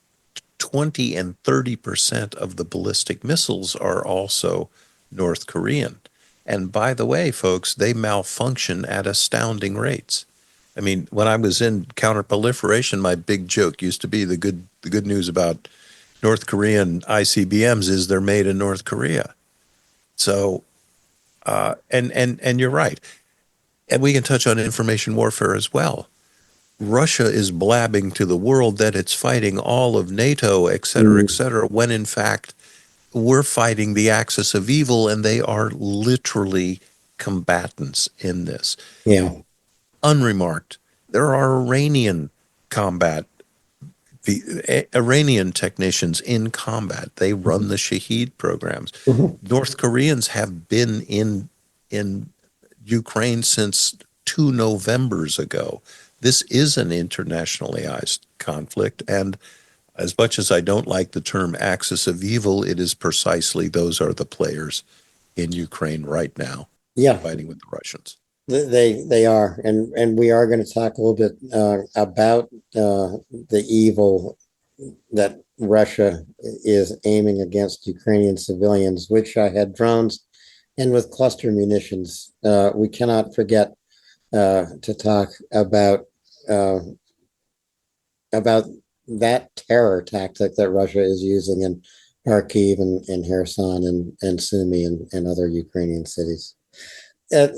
20 and 30% of the ballistic missiles are also North Korean. And by the way, folks, they malfunction at astounding rates. I mean, when I was in counterproliferation, my big joke used to be the good news about North Korean ICBMs is they're made in North Korea. So, and you're right. And we can touch on information warfare as well. Russia is blabbing to the world that it's fighting all of NATO, et cetera, when in fact we're fighting the axis of evil, and they are literally combatants in this.
Yeah.
Unremarked, there are Iranian technicians in combat. They run the Shaheed programs.
Mm-hmm.
North Koreans have been in Ukraine since 2 Novembers ago. This is an internationalized conflict, and as much as I don't like the term axis of evil, it is precisely those are the players in Ukraine right now,
Yeah.
fighting with the Russians.
They are, and we are going to talk a little bit about the evil that Russia is aiming against Ukrainian civilians, which had drones and with cluster munitions. We cannot forget to talk uh, about that terror tactic that Russia is using in Kharkiv and Kherson and Sumy and other Ukrainian cities. uh,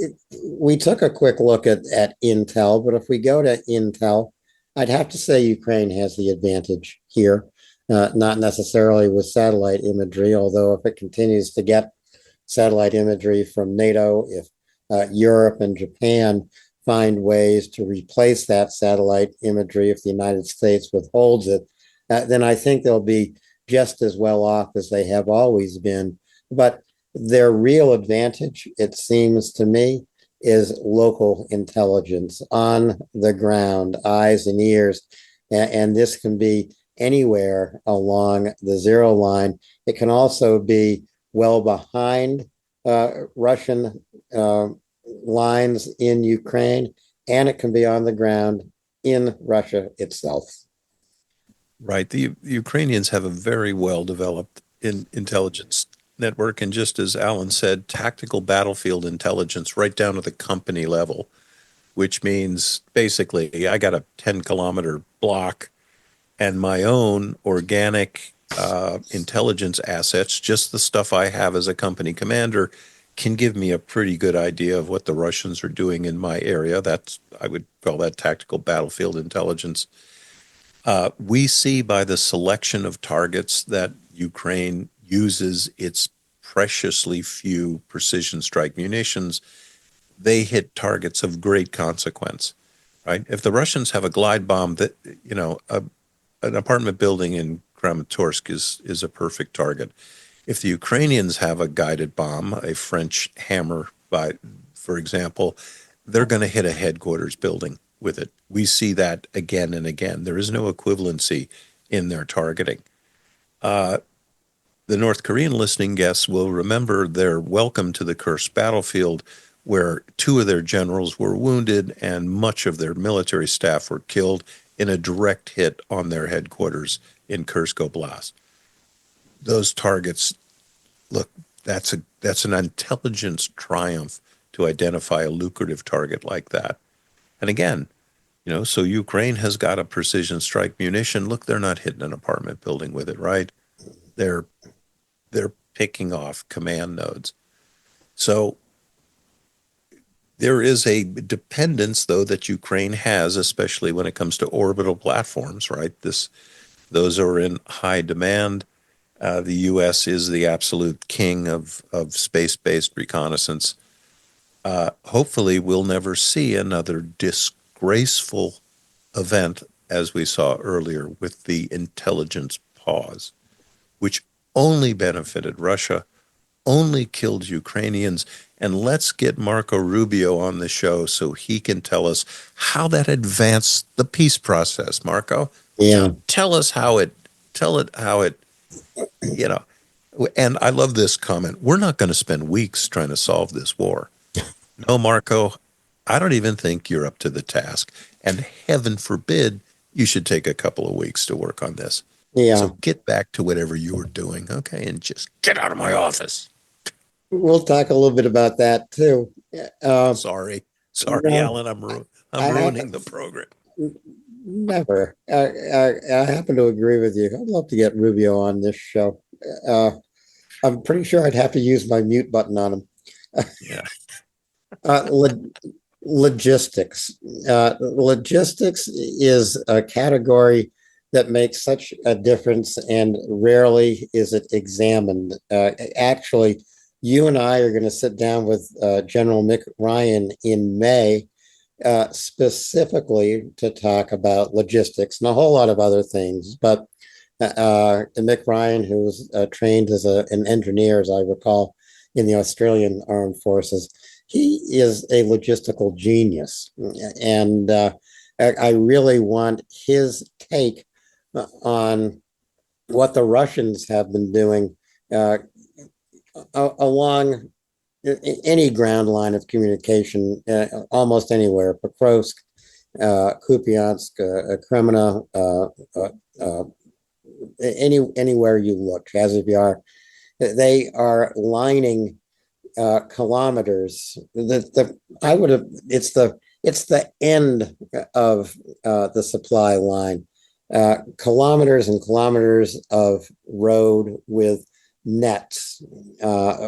we took a quick look at Intel, but if we go to Intel, I'd have to say Ukraine has the advantage here, not necessarily with satellite imagery, although if it continues to get satellite imagery from NATO, if Europe and Japan find ways to replace that satellite imagery, if the United States withholds it, then I think they'll be just as well off as they have always been. But their real advantage, it seems to me, is local intelligence on the ground, eyes and ears. And this can be anywhere along the zero line. It can also be well behind Russian lines in Ukraine, and it can be on the ground in Russia itself.
Right. The Ukrainians have a very well developed intelligence network. And just as Alan said, tactical battlefield intelligence right down to the company level, which means basically I got a 10-kilometer block and my own organic intelligence assets, just the stuff I have as a company commander, can give me a pretty good idea of what the Russians are doing in my area. That's, I would call that tactical battlefield intelligence. We see by the selection of targets that Ukraine uses its preciously few precision strike munitions, they hit targets of great consequence, right? If the Russians have a glide bomb that, an apartment building in Kramatorsk is a perfect target. If the Ukrainians have a guided bomb, a French hammer, for example, they're going to hit a headquarters building with it. We see that again and again. There is no equivalency in their targeting. The North Korean listening guests will remember their welcome to the Kursk battlefield, where two of their generals were wounded and much of their military staff were killed in a direct hit on their headquarters in Kursk Oblast. Those targets, look, that's an intelligence triumph to identify a lucrative target like that. And again, so Ukraine has got a precision strike munition. Look, they're not hitting an apartment building with it, right? They're they're picking off command nodes. So there is a dependence, though, that Ukraine has, especially when it comes to orbital platforms, right? Those are in high demand. The U.S. is the absolute king of space-based reconnaissance. Hopefully, we'll never see another disgraceful event as we saw earlier with the intelligence pause, which only benefited Russia, only killed Ukrainians. And let's get Marco Rubio on the show so he can tell us how that advanced the peace process. Marco,
Yeah.
tell it how it, you know. And I love this comment. We're not going to spend weeks trying to solve this war. No, Marco, I don't even think you're up to the task. And heaven forbid you should take a couple of weeks to work on this.
Yeah.
So get back to whatever you were doing, okay? And just get out of my office.
We'll talk a little bit about that too. Uh,
Sorry. Sorry,
no,
Alan. I'm
I have
ruining the program.
never. I happen to agree with you. I'd love to get Rubio on this show. Uh, I'm pretty sure I'd have to use my mute button on him.
Yeah.
Uh, lo- Logistics. Logistics is a category that makes such a difference, and rarely is it examined. Actually, you and I are going to sit down with General Mick Ryan in May, specifically to talk about logistics and a whole lot of other things. But Mick Ryan, who was trained as an engineer, as I recall, in the Australian Armed Forces, he is a logistical genius. And I really want his take on what the Russians have been doing uh, along any ground line of communication, almost anywhere. Pokrovsk, Kupiansk, Kreminna, anywhere you look, Chasivyar, they are lining kilometers. I would have. It's the end of the supply line. Kilometers and kilometers of road with nets,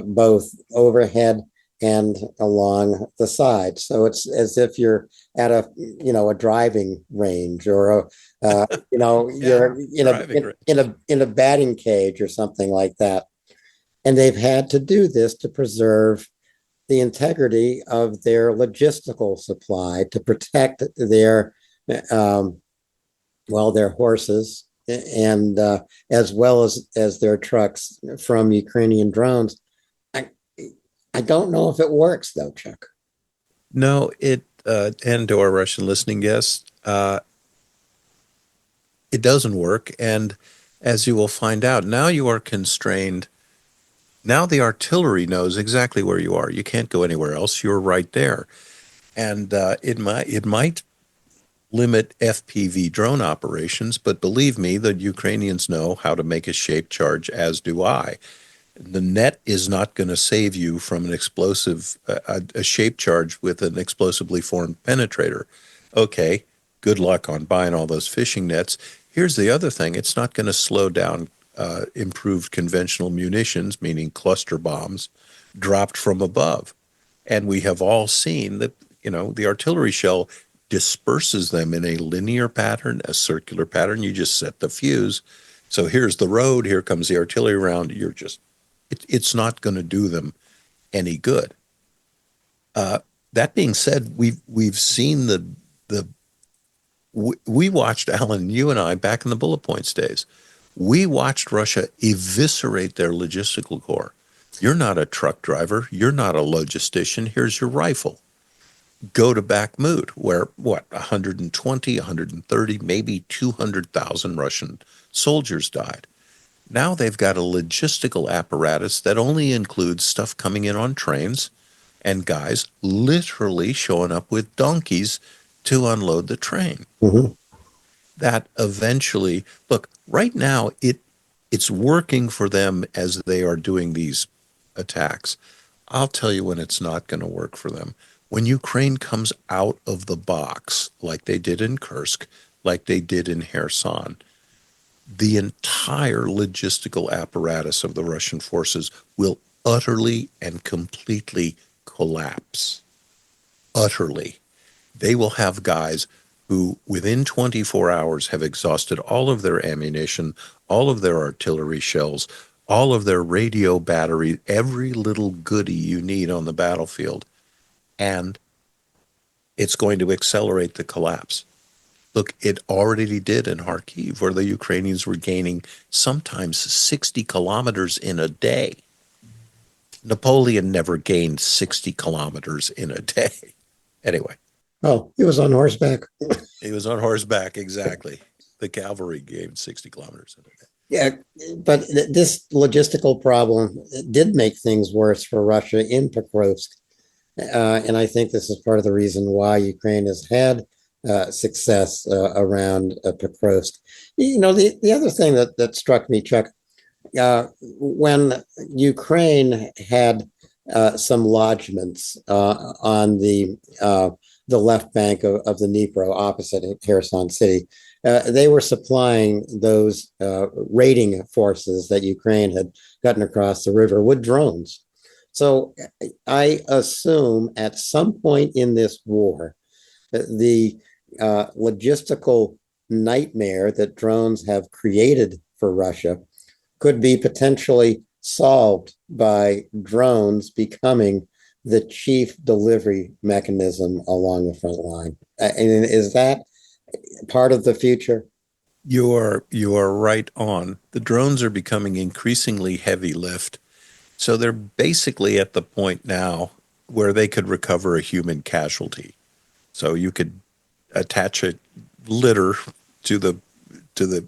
both overhead and along the side. So it's as if you're at a driving range, or
Yeah,
you're
driving.
in a batting cage or something like that. And they've had to do this to preserve the integrity of their logistical supply, to protect um, their horses, and as well as their trucks from Ukrainian drones. I I don't know if it works though, Chuck.
No, and to our Russian listening guests, it doesn't work. And as you will find out, now you are constrained. Now the artillery knows exactly where you are. You can't go anywhere else. You're right there. And it might limit FPV drone operations, but believe me, the Ukrainians know how to make a shape charge, as do I. The net is not going to save you from an explosive, a shape charge with an explosively formed penetrator. Okay, good luck on buying all those fishing nets. Here's the other thing: it's not going to slow down improved conventional munitions, meaning cluster bombs, dropped from above. And we have all seen that, the artillery shell disperses them in a linear pattern, a circular pattern. You just set the fuse. So here's the road, here comes the artillery round. It's not going to do them any good. That being said, we've seen the we watched, Alan, you and I, back in the bullet points days. We watched Russia eviscerate their logistical core. You're not a truck driver. You're not a logistician. Here's your rifle. Go to Bakhmut, where, 120, 130, maybe 200,000 Russian soldiers died. Now they've got a logistical apparatus that only includes stuff coming in on trains and guys literally showing up with donkeys to unload the train.
Mhm.
That eventually, look, right now it's working for them as they are doing these attacks. I'll tell you when it's not going to work for them. When Ukraine comes out of the box, like they did in Kursk, like they did in Kherson, the entire logistical apparatus of the Russian forces will utterly and completely collapse. Utterly. They will have guys who, within 24 hours, have exhausted all of their ammunition, all of their artillery shells, all of their radio battery, every little goodie you need on the battlefield. And it's going to accelerate the collapse. Look, it already did in Kharkiv, where the Ukrainians were gaining sometimes 60 kilometers in a day. Napoleon never gained 60 kilometers in a day. Anyway,
Oh, he was on horseback.
he was on horseback, exactly. The cavalry gained 60 kilometers in a day.
Yeah, but this logistical problem did make things worse for Russia in Pokrovsk. And I think this is part of the reason why Ukraine has had success around Pokrovsk. The other thing that struck me, Chuck, when Ukraine had some lodgements on the left bank of the Dnipro, opposite Kherson City, they were supplying those raiding forces that Ukraine had gotten across the river with drones. So I assume at some point in this war, the logistical nightmare that drones have created for Russia could be potentially solved by drones becoming the chief delivery mechanism along the front line. And is that part of the future?
You are right on. The drones are becoming increasingly heavy lift. So they're basically at the point now where they could recover a human casualty. So you could attach a litter to the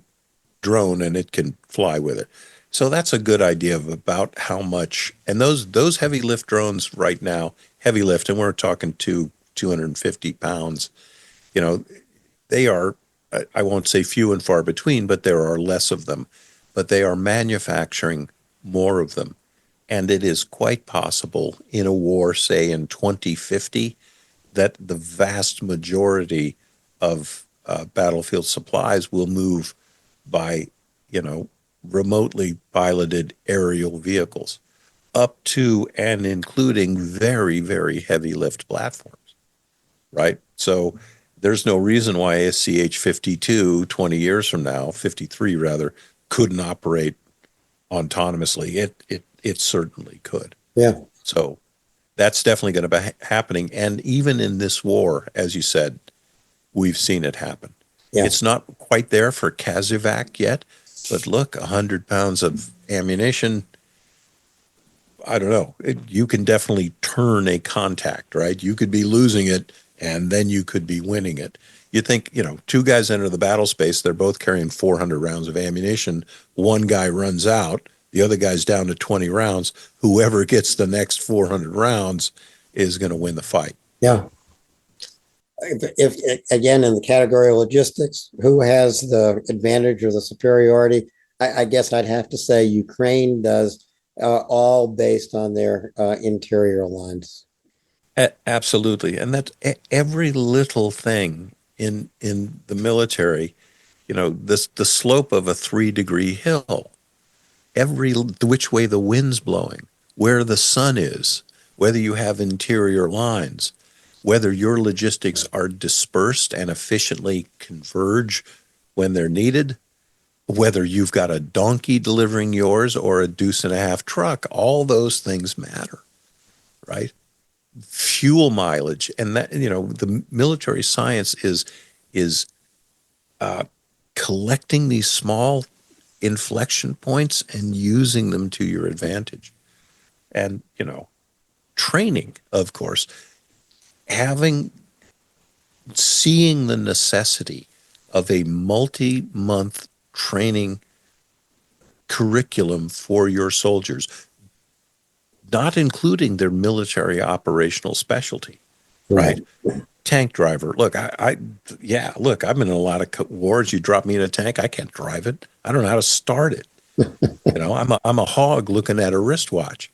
drone and it can fly with it. So that's a good idea of about how much, and those heavy lift drones right now, heavy lift, and we're talking 250 pounds, you know, they are, I won't say few and far between, but there are less of them. But they are manufacturing more of them. And it is quite possible in a war, say in 2050, that the vast majority of battlefield supplies will move by, you know, remotely piloted aerial vehicles up to and including very, very heavy lift platforms, right? So there's no reason why a CH-52 20 years from now, 53 rather, couldn't operate autonomously. It certainly could.
Yeah.
So that's definitely going to be happening. And even in this war, as you said, we've seen it happen.
Yeah.
It's not quite there for Kazovac yet, but look, 100 pounds of ammunition, I don't know. You can definitely turn a contact, right? You could be losing it and then you could be winning it. You think, you know, two guys enter the battle space, they're both carrying 400 rounds of ammunition. One guy runs out, the other guy's down to 20 rounds. Whoever gets the next 400 rounds is going to win the fight.
Yeah. If again, in the category of logistics, who has the advantage or the superiority? I guess I'd have to say Ukraine does, all based on their interior lines.
Absolutely. And that's every little thing in the military, you know, the slope of a 3-degree hill, which way the wind's blowing, where the sun is, whether you have interior lines, whether your logistics are dispersed and efficiently converge when they're needed, whether you've got a donkey delivering yours or a deuce and a half truck, all those things matter, right? Fuel mileage, and that, you know, the military science is collecting these small inflection points and using them to your advantage. And, you know, training, of course, having seeing the necessity of a multi-month training curriculum for your soldiers, not including their military operational specialty, right? Tank driver. Look, yeah, look, I've been in a lot of wars. You drop me in a tank, I can't drive it. I don't know how to start it. You know, I'm a hog looking at a wristwatch,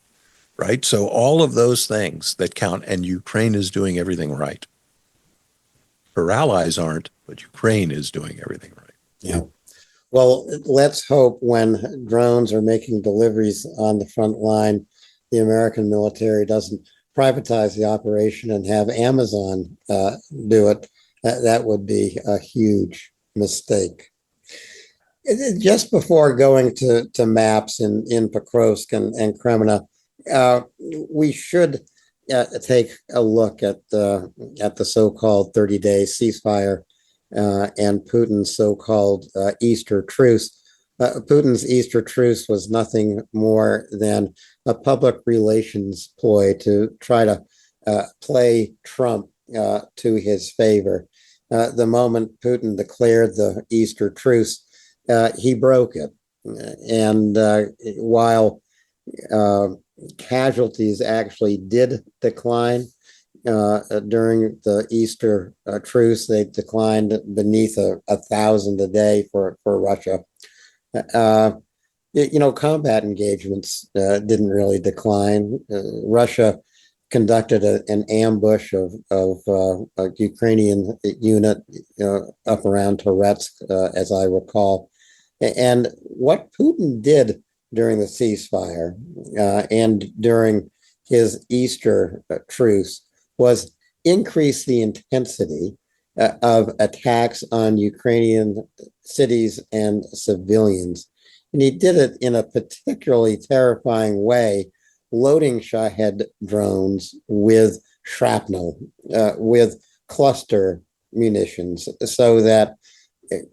right? So all of those things that count, and Ukraine is doing everything right. Her allies aren't, but Ukraine is doing everything right.
Yeah. Well, let's hope when drones are making deliveries on the front line, the American military doesn't privatize the operation and have Amazon do it. That would be a huge mistake. Just before going to maps in Pokrovsk and Kreminna, we should take a look at the so-called 30-day ceasefire and Putin's so-called Easter truce. Putin's Easter truce was nothing more than a public relations ploy to try to play Trump to his favor. The moment Putin declared the Easter truce, he broke it. And while casualties actually did decline during the Easter truce, they declined beneath 1,000 a day for Russia. Combat engagements didn't really decline. Russia conducted an ambush of a Ukrainian unit up around Toretsk, as I recall. And what Putin did during the ceasefire and during his Easter truce was increase the intensity of attacks on Ukrainian cities and civilians. And he did it in a particularly terrifying way, loading Shahed drones with shrapnel, with cluster munitions, so that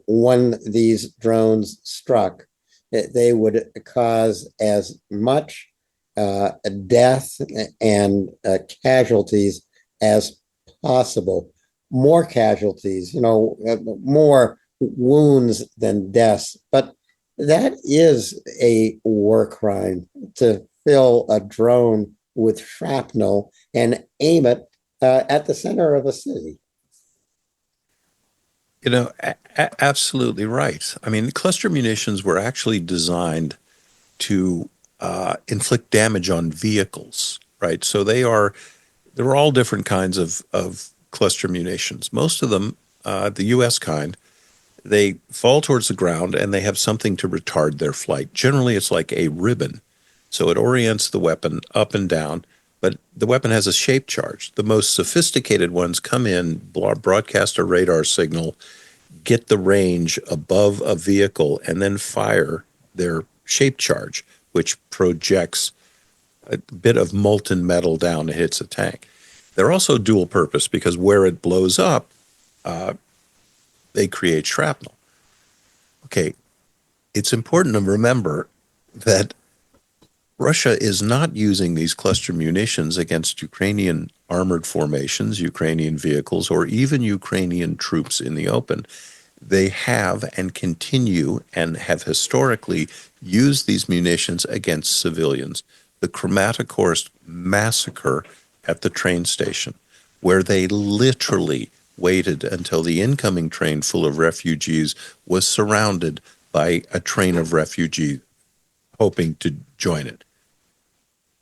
when these drones struck, they would cause as much death and casualties as possible. More casualties, more wounds than deaths, but That is a war crime to fill a drone with shrapnel and aim it at the center of a city.
Absolutely right. I mean, cluster munitions were actually designed to inflict damage on vehicles, right? So there are all different kinds of cluster munitions. Most of them, the U.S. kind, they fall towards the ground and they have something to retard their flight. Generally, it's like a ribbon. So it orients the weapon up and down, but the weapon has a shape charge. The most sophisticated ones come in, broadcast a radar signal, get the range above a vehicle, and then fire their shape charge, which projects a bit of molten metal down and hits a tank. They're also dual purpose because where it blows up, they create shrapnel. Okay, it's important to remember that Russia is not using these cluster munitions against Ukrainian armored formations, Ukrainian vehicles, or even Ukrainian troops in the open. They have and continue and have historically used these munitions against civilians. The Kramatorsk massacre at the train station, where they literally waited until the incoming train full of refugees was surrounded by a train of refugees hoping to join it.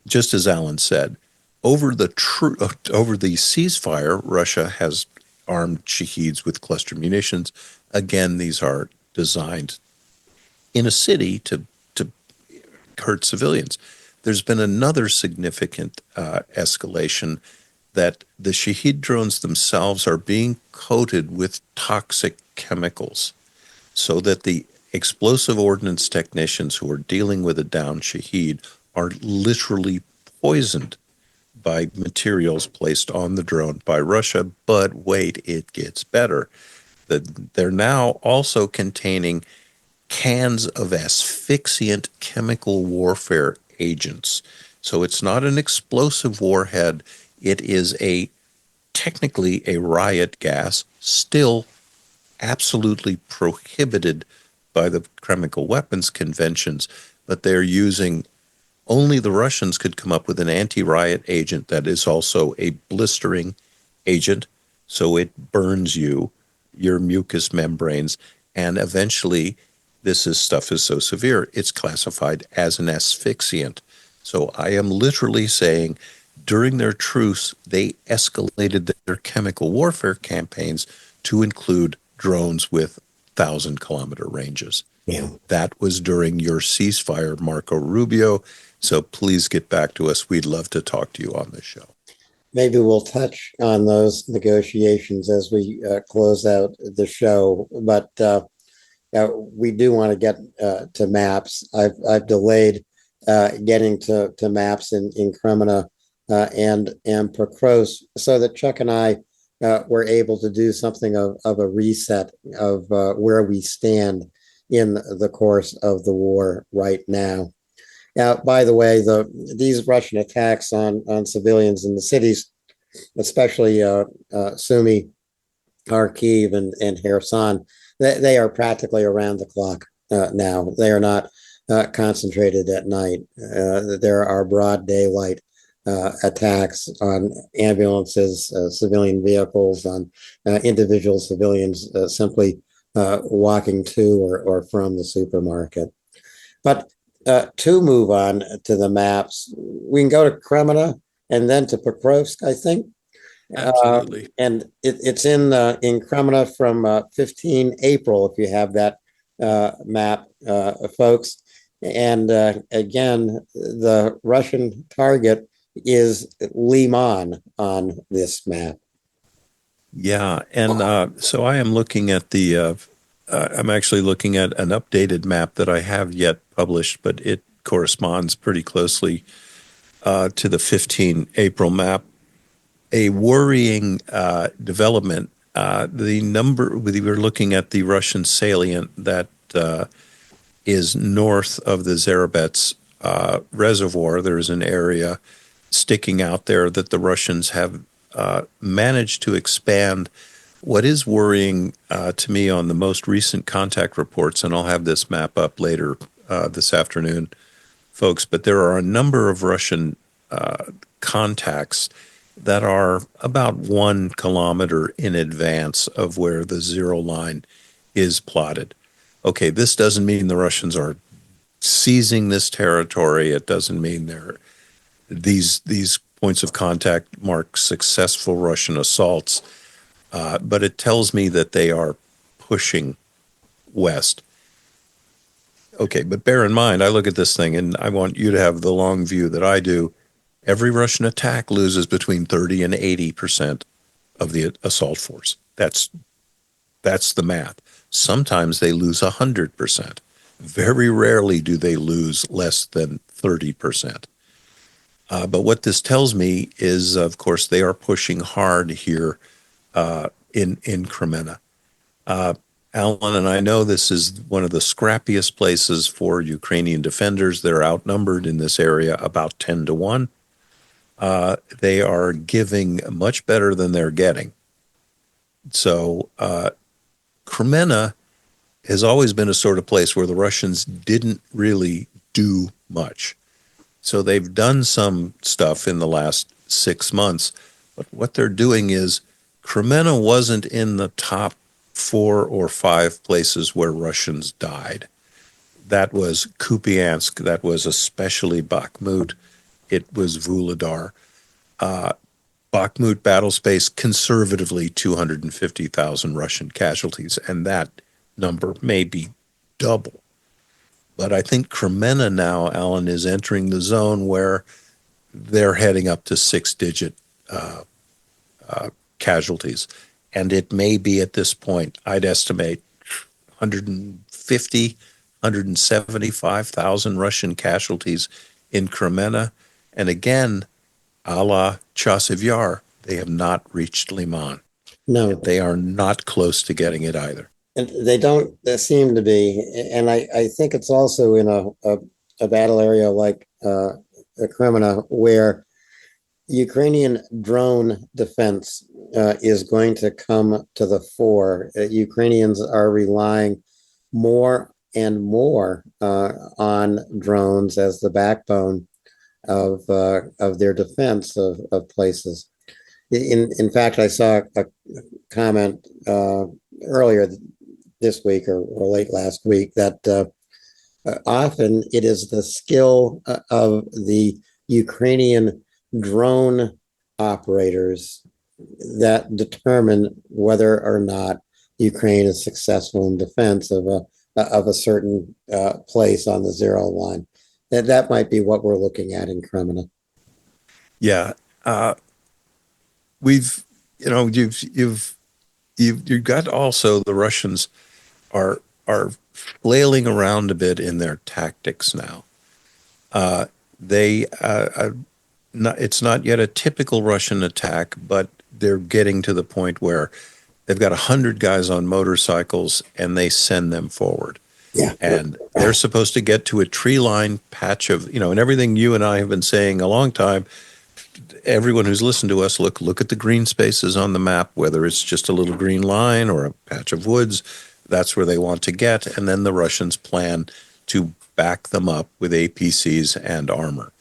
Just as Alan said, over the ceasefire, Russia has armed Shaheeds with cluster munitions. Again, these are designed in a city to hurt civilians. There's been another significant escalation that the Shaheed drones themselves are being coated with toxic chemicals so that the explosive ordnance technicians who are dealing with a downed Shaheed are literally poisoned by materials placed on the drone by Russia. But wait, it gets better. They're now also containing cans of asphyxiant chemical warfare agents. So it's not an explosive warhead. It is technically a riot gas, still absolutely prohibited by the chemical weapons conventions, but they're using only the Russians could come up with an anti-riot agent that is also a blistering agent, so it burns your mucous membranes, and eventually stuff is so severe it's classified as an asphyxiant. So I am literally saying during their truce, they escalated their chemical warfare campaigns to include drones with 1,000-kilometer ranges.
Yeah.
That was during your ceasefire, Marco Rubio. So please get back to us. We'd love to talk to you on the show.
Maybe we'll touch on those negotiations as we close out the show. But we do want to get to maps. I've delayed getting to maps in Kreminna and Pokrovsk so that Chuck and I were able to do something of a reset of where we stand in the course of the war right now. Now, by the way, these Russian attacks on civilians in the cities, especially Sumy, Kharkiv, and Kherson, they are practically around the clock now. They are not concentrated at night. There are broad daylight attacks on ambulances, civilian vehicles, on individual civilians simply walking to or from the supermarket. But to move on to the maps, we can go to Kreminna and then to Pokrovsk, I think.
Absolutely.
And it's in Kreminna from 15 April, if you have that map, folks. And again, the Russian target is Liman on this map.
Yeah, and so I am looking at I'm actually looking at an updated map that I have yet published, but it corresponds pretty closely to the 15 April map. A worrying development. We were looking at the Russian salient that is north of the Zarabets reservoir. There's an area sticking out there that the Russians have managed to expand what is worrying to me on the most recent contact reports, and I'll have this map up later this afternoon, folks, but there are a number of Russian contacts that are about 1 kilometer in advance of where the zero line is plotted. Okay, this doesn't mean the Russians are seizing this territory. It doesn't mean these points of contact mark successful Russian assaults, but it tells me that they are pushing west. Okay, but bear in mind, I look at this thing, and I want you to have the long view that I do. Every Russian attack loses between 30 and 80% of the assault force. That's the math. Sometimes they lose 100%. Very rarely do they lose less than 30%. But what this tells me is, of course, they are pushing hard here in Kreminna. Alan, and I know this is one of the scrappiest places for Ukrainian defenders. They're outnumbered in this area about 10 to 1. They are giving much better than they're getting. So Kreminna has always been a sort of place where the Russians didn't really do much. So they've done some stuff in the last 6 months, but what they're doing is Kreminna wasn't in the top 4 or 5 places where Russians died. That was Kupiansk, that was especially Bakhmut, it was Vuhledar. Bakhmut battle space, conservatively 250,000 Russian casualties, and that number may be double. But I think Kreminna now, Alan, is entering the zone where they're heading up to 6-digit casualties. And it may be at this point, I'd estimate 150, 175,000 Russian casualties in Kreminna. And again, a la Chasiv Yar, they have not reached Liman.
No,
They are not close to getting it either.
and they don't seem to be. And I think it's also in a battle area like Kreminna, where Ukrainian drone defense is going to come to the fore. Ukrainians are relying more and more on drones as the backbone of their defense of places. In fact, I saw a comment earlier this week or late last week that often it is the skill of the Ukrainian drone operators that determine whether or not Ukraine is successful in defense of a certain place on the zero line. That might be what we're looking at in Kreminna.
Yeah, you've got also the Russians are flailing around a bit in their tactics now. It's not yet a typical Russian attack, but they're getting to the point where they've got 100 guys on motorcycles and they send them forward.
Yeah.
And they're supposed to get to a tree line patch of, and everything you and I have been saying a long time. Everyone who's listened to us, look at the green spaces on the map, whether it's just a little green line or a patch of woods, that's where they want to get. And then the Russians plan to back them up with APCs and armor.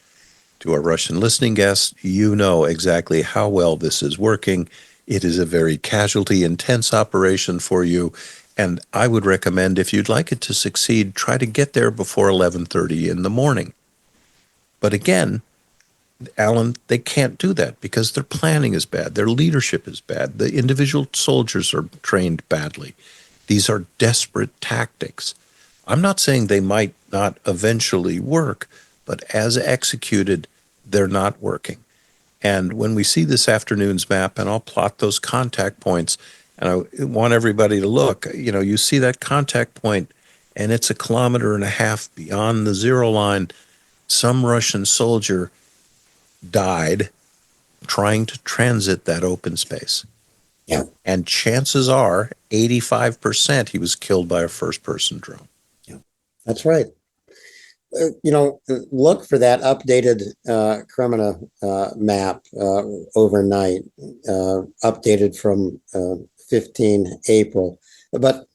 To our Russian listening guests, you know exactly how well this is working. It is a very casualty-intense operation for you. And I would recommend, if you'd like it to succeed, try to get there before 11:30 in the morning. But again, Alan, they can't do that because their planning is bad. Their leadership is bad. The individual soldiers are trained badly. These are desperate tactics. I'm not saying they might not eventually work, but as executed, they're not working. And when we see this afternoon's map, and I'll plot those contact points, and I want everybody to look, you see that contact point, and it's 1.5 kilometers beyond the zero line. Some Russian soldier died trying to transit that open space.
Yeah.
And chances are 85% he was killed by a first-person drone.
Yeah, that's right. Look for that updated Kreminna map overnight, updated from 15 April. But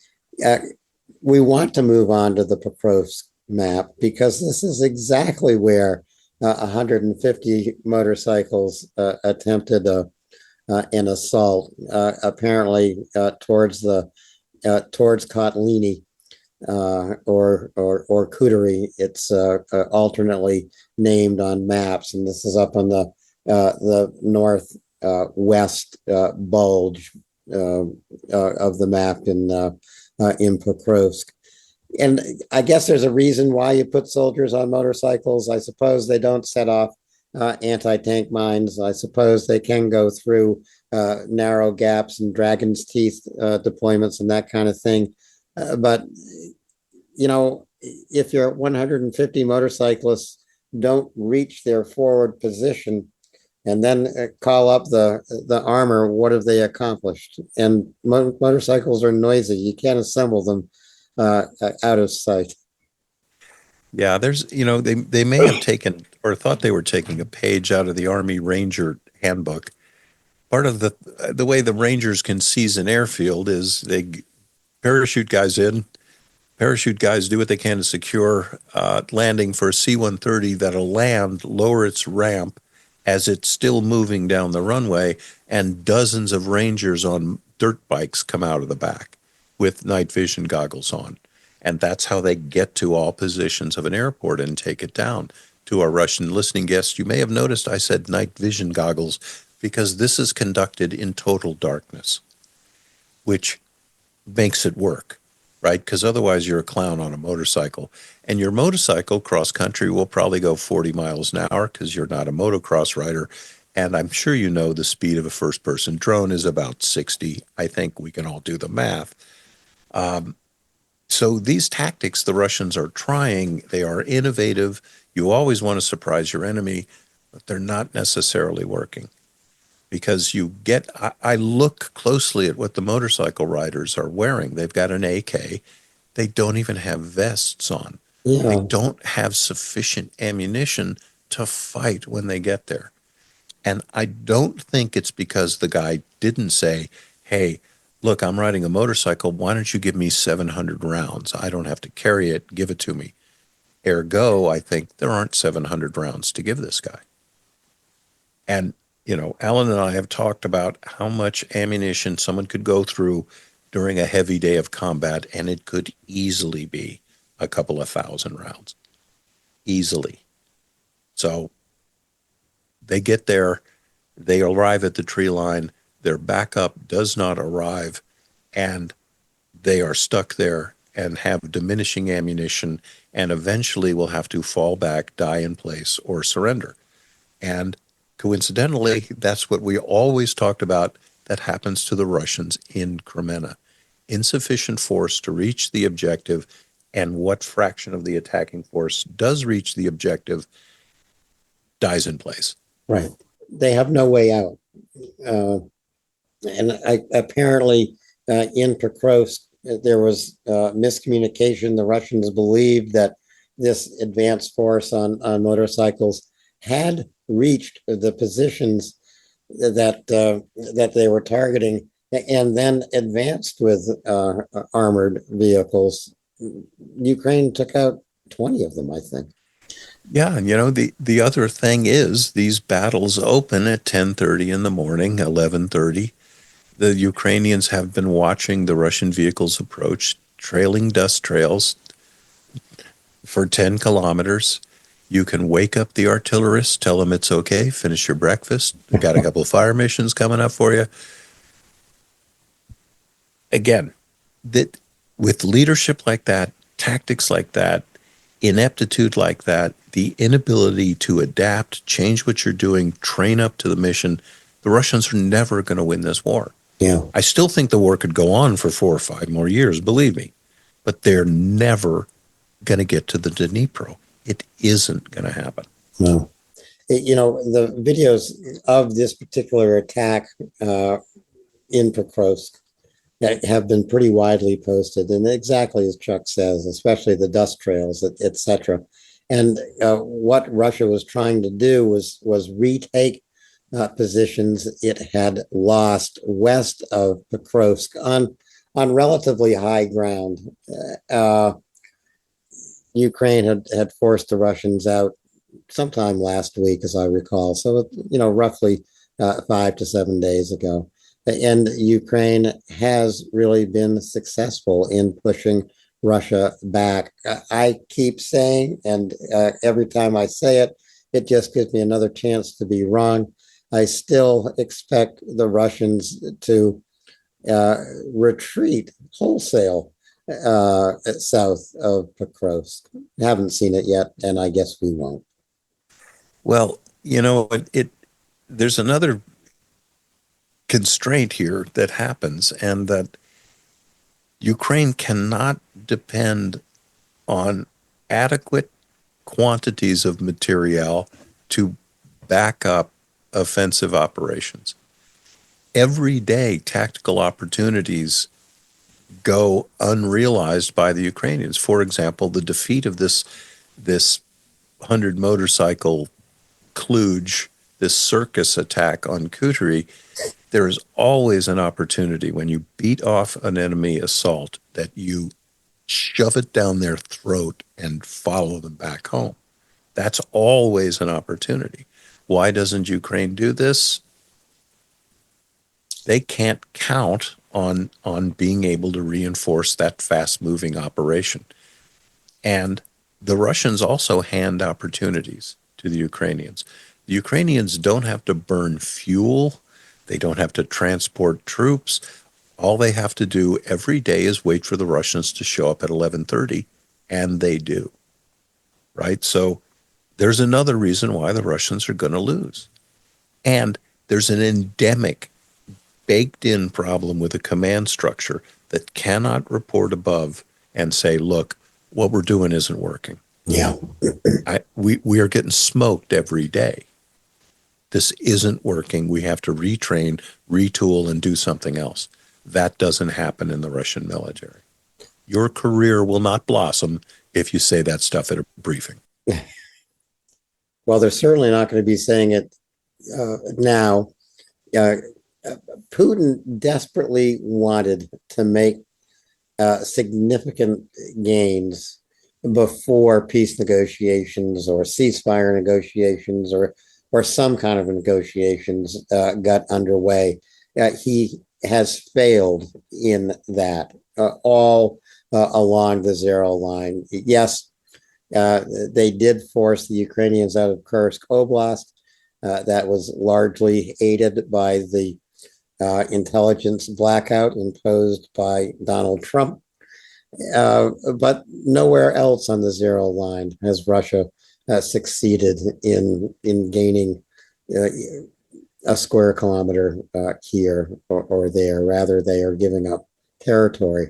we want to move on to the Pokrovsk map because this is exactly where 150 motorcycles attempted an assault, apparently towards Kotlini or Kuturi. It's alternately named on maps, and this is up on the north west bulge of the map in Pokrovsk. And I guess there's a reason why you put soldiers on motorcycles. I suppose they don't set off anti-tank mines. I suppose they can go through narrow gaps and dragon's teeth deployments and that kind of thing. But, if your 150 motorcyclists don't reach their forward position and then call up the armor, what have they accomplished? And motorcycles are noisy. You can't assemble them out of sight.
Yeah, they may have taken or thought they were taking a page out of the Army Ranger handbook. Part of the way the Rangers can seize an airfield is they parachute guys in. Parachute guys do what they can to secure landing for a C-130 that'll land, lower its ramp as it's still moving down the runway, and dozens of Rangers on dirt bikes come out of the back with night vision goggles on. And that's how they get to all positions of an airport and take it down. To our Russian listening guests, you may have noticed I said night vision goggles because this is conducted in total darkness, which makes it work, right? Because otherwise you're a clown on a motorcycle. And your motorcycle cross country will probably go 40 miles an hour because you're not a motocross rider. And I'm sure you know the speed of a first-person drone is about 60. I think we can all do the math. So these tactics the Russians are trying, they are innovative. You always want to surprise your enemy, but they're not necessarily working. Because I look closely at what the motorcycle riders are wearing. They've got an AK. They don't even have vests on.
Yeah.
They don't have sufficient ammunition to fight when they get there. And I don't think it's because the guy didn't say, hey, look, I'm riding a motorcycle. Why don't you give me 700 rounds? I don't have to carry it. Give it to me. Ergo, I think there aren't 700 rounds to give this guy. And Alan and I have talked about how much ammunition someone could go through during a heavy day of combat, and it could easily be a couple of thousand rounds. Easily. So they get there, they arrive at the tree line, their backup does not arrive, and they are stuck there and have diminishing ammunition, and eventually will have to fall back, die in place, or surrender. And coincidentally, that's what we always talked about that happens to the Russians in Kreminna. Insufficient force to reach the objective, and what fraction of the attacking force does reach the objective dies in place.
Right. They have no way out. Apparently in Pokrovsk, there was miscommunication. The Russians believed that this advanced force on motorcycles had reached the positions that they were targeting, and then advanced with armored vehicles. Ukraine took out 20 of them, I think.
Yeah, and the other thing is these battles open at 10:30 in the morning, 11:30. The Ukrainians have been watching the Russian vehicles approach, trailing dust trails for 10 kilometers. You can wake up the artillerists, tell them it's okay, finish your breakfast. We've got a couple of fire missions coming up for you. Again, that with leadership like that, tactics like that, ineptitude like that, the inability to adapt, change what you're doing, train up to the mission, the Russians are never going to win this war.
Yeah.
I still think the war could go on for 4 or 5 more years, believe me, but they're never going to get to the Dnipro. It isn't going to happen.
No. The videos of this particular attack in Pokrovsk have been pretty widely posted, and exactly as Chuck says, especially the dust trails, etc. And what Russia was trying to do was retake positions it had lost west of Pokrovsk on relatively high ground. Uh, Ukraine had forced the Russians out sometime last week, as I recall. So, roughly 5 to 7 days ago. And Ukraine has really been successful in pushing Russia back. I keep saying, and every time I say it, it just gives me another chance to be wrong. I still expect the Russians to retreat wholesale south of Pokrovsk. Haven't seen it yet, and I guess we won't.
Well, there's another constraint here that happens, and that Ukraine cannot depend on adequate quantities of materiel to back up offensive operations. Every day, tactical opportunities go unrealized by the Ukrainians. For example, the defeat of this 100 motorcycle kludge, this circus attack on Kuturi. There is always an opportunity when you beat off an enemy assault that you shove it down their throat and follow them back home. That's always an opportunity. Why doesn't Ukraine do this? They can't count on being able to reinforce that fast-moving operation. And the Russians also hand opportunities to the Ukrainians. The Ukrainians don't have to burn fuel. They don't have to transport troops. All they have to do every day is wait for the Russians to show up at 11:30, and they do. Right? So there's another reason why the Russians are going to lose. And there's an endemic, baked-in problem with a command structure that cannot report above and say, look, what we're doing isn't working.
Yeah.
We are getting smoked every day. This isn't working. We have to retrain, retool, and do something else. That doesn't happen in the Russian military. Your career will not blossom if you say that stuff at a briefing.
Well, they're certainly not going to be saying it now. Putin desperately wanted to make significant gains before peace negotiations or ceasefire negotiations or some kind of negotiations got underway. He has failed in that all along the zero line. Yes, they did force the Ukrainians out of Kursk Oblast. That was largely aided by the intelligence blackout imposed by Donald Trump. But nowhere else on the zero line has Russia succeeded in gaining a square kilometer here or there. Rather, they are giving up territory.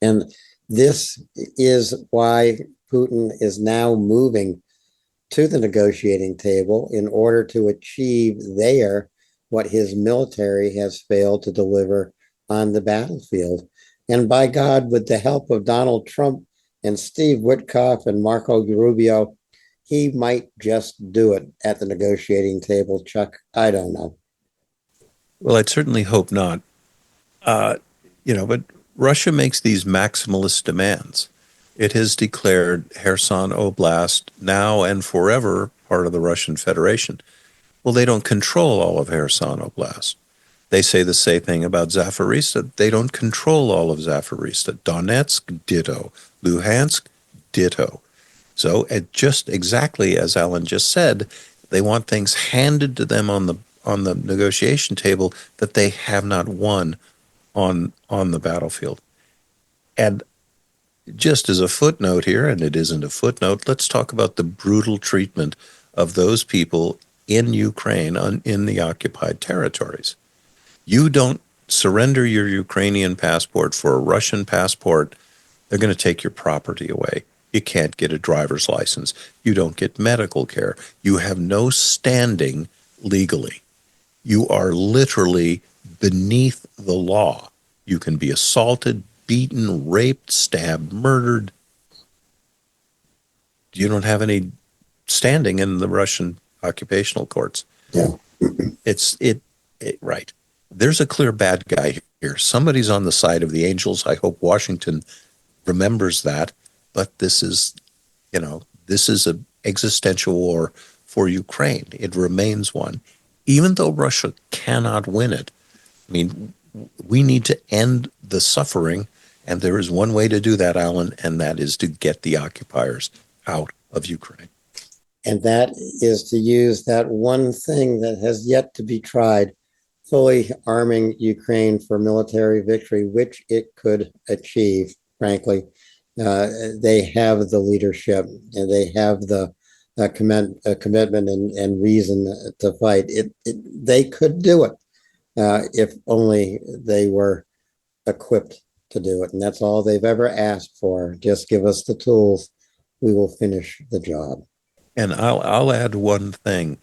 And this is why Putin is now moving to the negotiating table in order to achieve there what his military has failed to deliver on the battlefield. And by God, with the help of Donald Trump and Steve Witkoff and Marco Rubio, he might just do it at the negotiating table, Chuck. I don't know.
Well, I'd certainly hope not. But Russia makes these maximalist demands. It has declared Kherson Oblast now and forever part of the Russian Federation. Well, they don't control all of Kherson Oblast. They say the same thing about Zaporizhzhia. They don't control all of Zaporizhzhia. Donetsk, ditto. Luhansk, ditto. So just exactly as Alan just said, they want things handed to them on the negotiation table that they have not won on the battlefield. And just as a footnote here, and it isn't a footnote, let's talk about the brutal treatment of those people in Ukraine in the occupied territories. You don't surrender your Ukrainian passport for a Russian passport, they're going to take your property away. You can't get a driver's license. You don't get medical care. You have no standing legally. You are literally beneath the law. You can be assaulted, beaten, raped, stabbed, murdered. You don't have any standing in the Russian occupational courts.
Yeah.
Right. There's a clear bad guy here. Somebody's on the side of the angels. I hope Washington remembers that. But this is an existential war for Ukraine. It remains one, even though Russia cannot win it. I mean, we need to end the suffering, and there is one way to do that, Alan, and that is to get the occupiers out of Ukraine.
And that is to use that one thing that has yet to be tried, fully arming Ukraine for military victory, which it could achieve, frankly. They have the leadership and they have the commitment and reason to fight. They could do it if only they were equipped to do it. And that's all they've ever asked for. Just give us the tools. We will finish the job.
And I'll add one thing.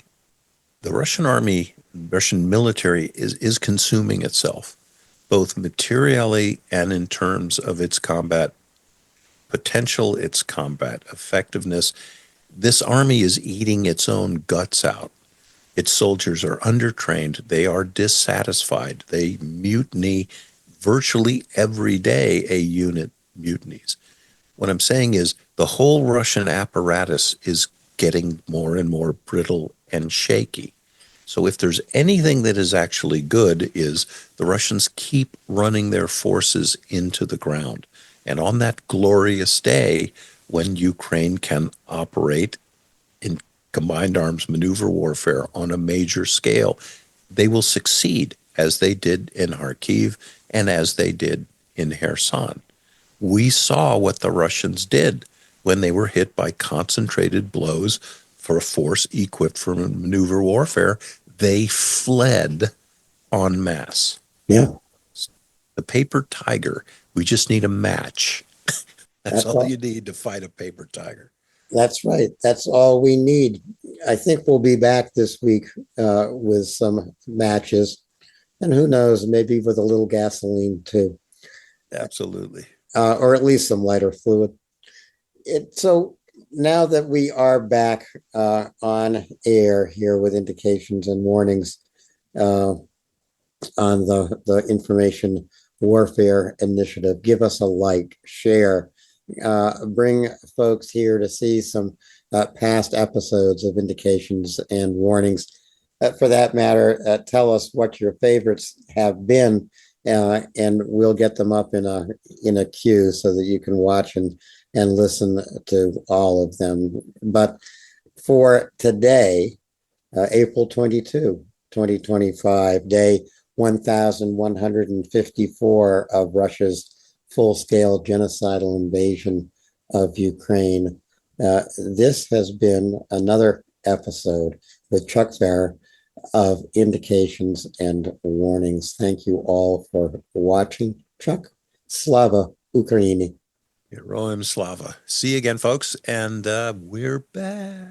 The Russian army, Russian military is consuming itself, both materially and in terms of its combat potential, its combat effectiveness. This army is eating its own guts out. Its soldiers are undertrained. They are dissatisfied. They mutiny virtually every day. A unit mutinies. What I'm saying is the whole Russian apparatus is getting more and more brittle and shaky. So if there's anything that is actually good is the Russians keep running their forces into the ground. And on that glorious day when Ukraine can operate in combined arms maneuver warfare on a major scale, they will succeed as they did in Kharkiv and as they did in Kherson. We saw what the Russians did when they were hit by concentrated blows for a force equipped for maneuver warfare. They fled en masse.
Yeah.
The paper tiger, we just need a match. That's all
all.
you need to fight a paper tiger.
That's right. That's all we need. I think we'll be back this week with some matches. And who knows, maybe with a little gasoline too.
Absolutely.
Or at least some lighter fluid. So now that we are back on air here with indications and warnings on the information warfare initiative, give us a like, share, bring folks here to see some past episodes of indications and warnings. For that matter, tell us what your favorites have been, and we'll get them up in a queue so that you can watch and listen to all of them. But for today, April 22, 2025, day 1154 of Russia's full-scale genocidal invasion of Ukraine. This has been another episode with Chuck Pfarrer of indications and warnings. Thank you all for watching. Chuck, Slava Ukraini.
Heroim Slava. See you again, folks, and we're back.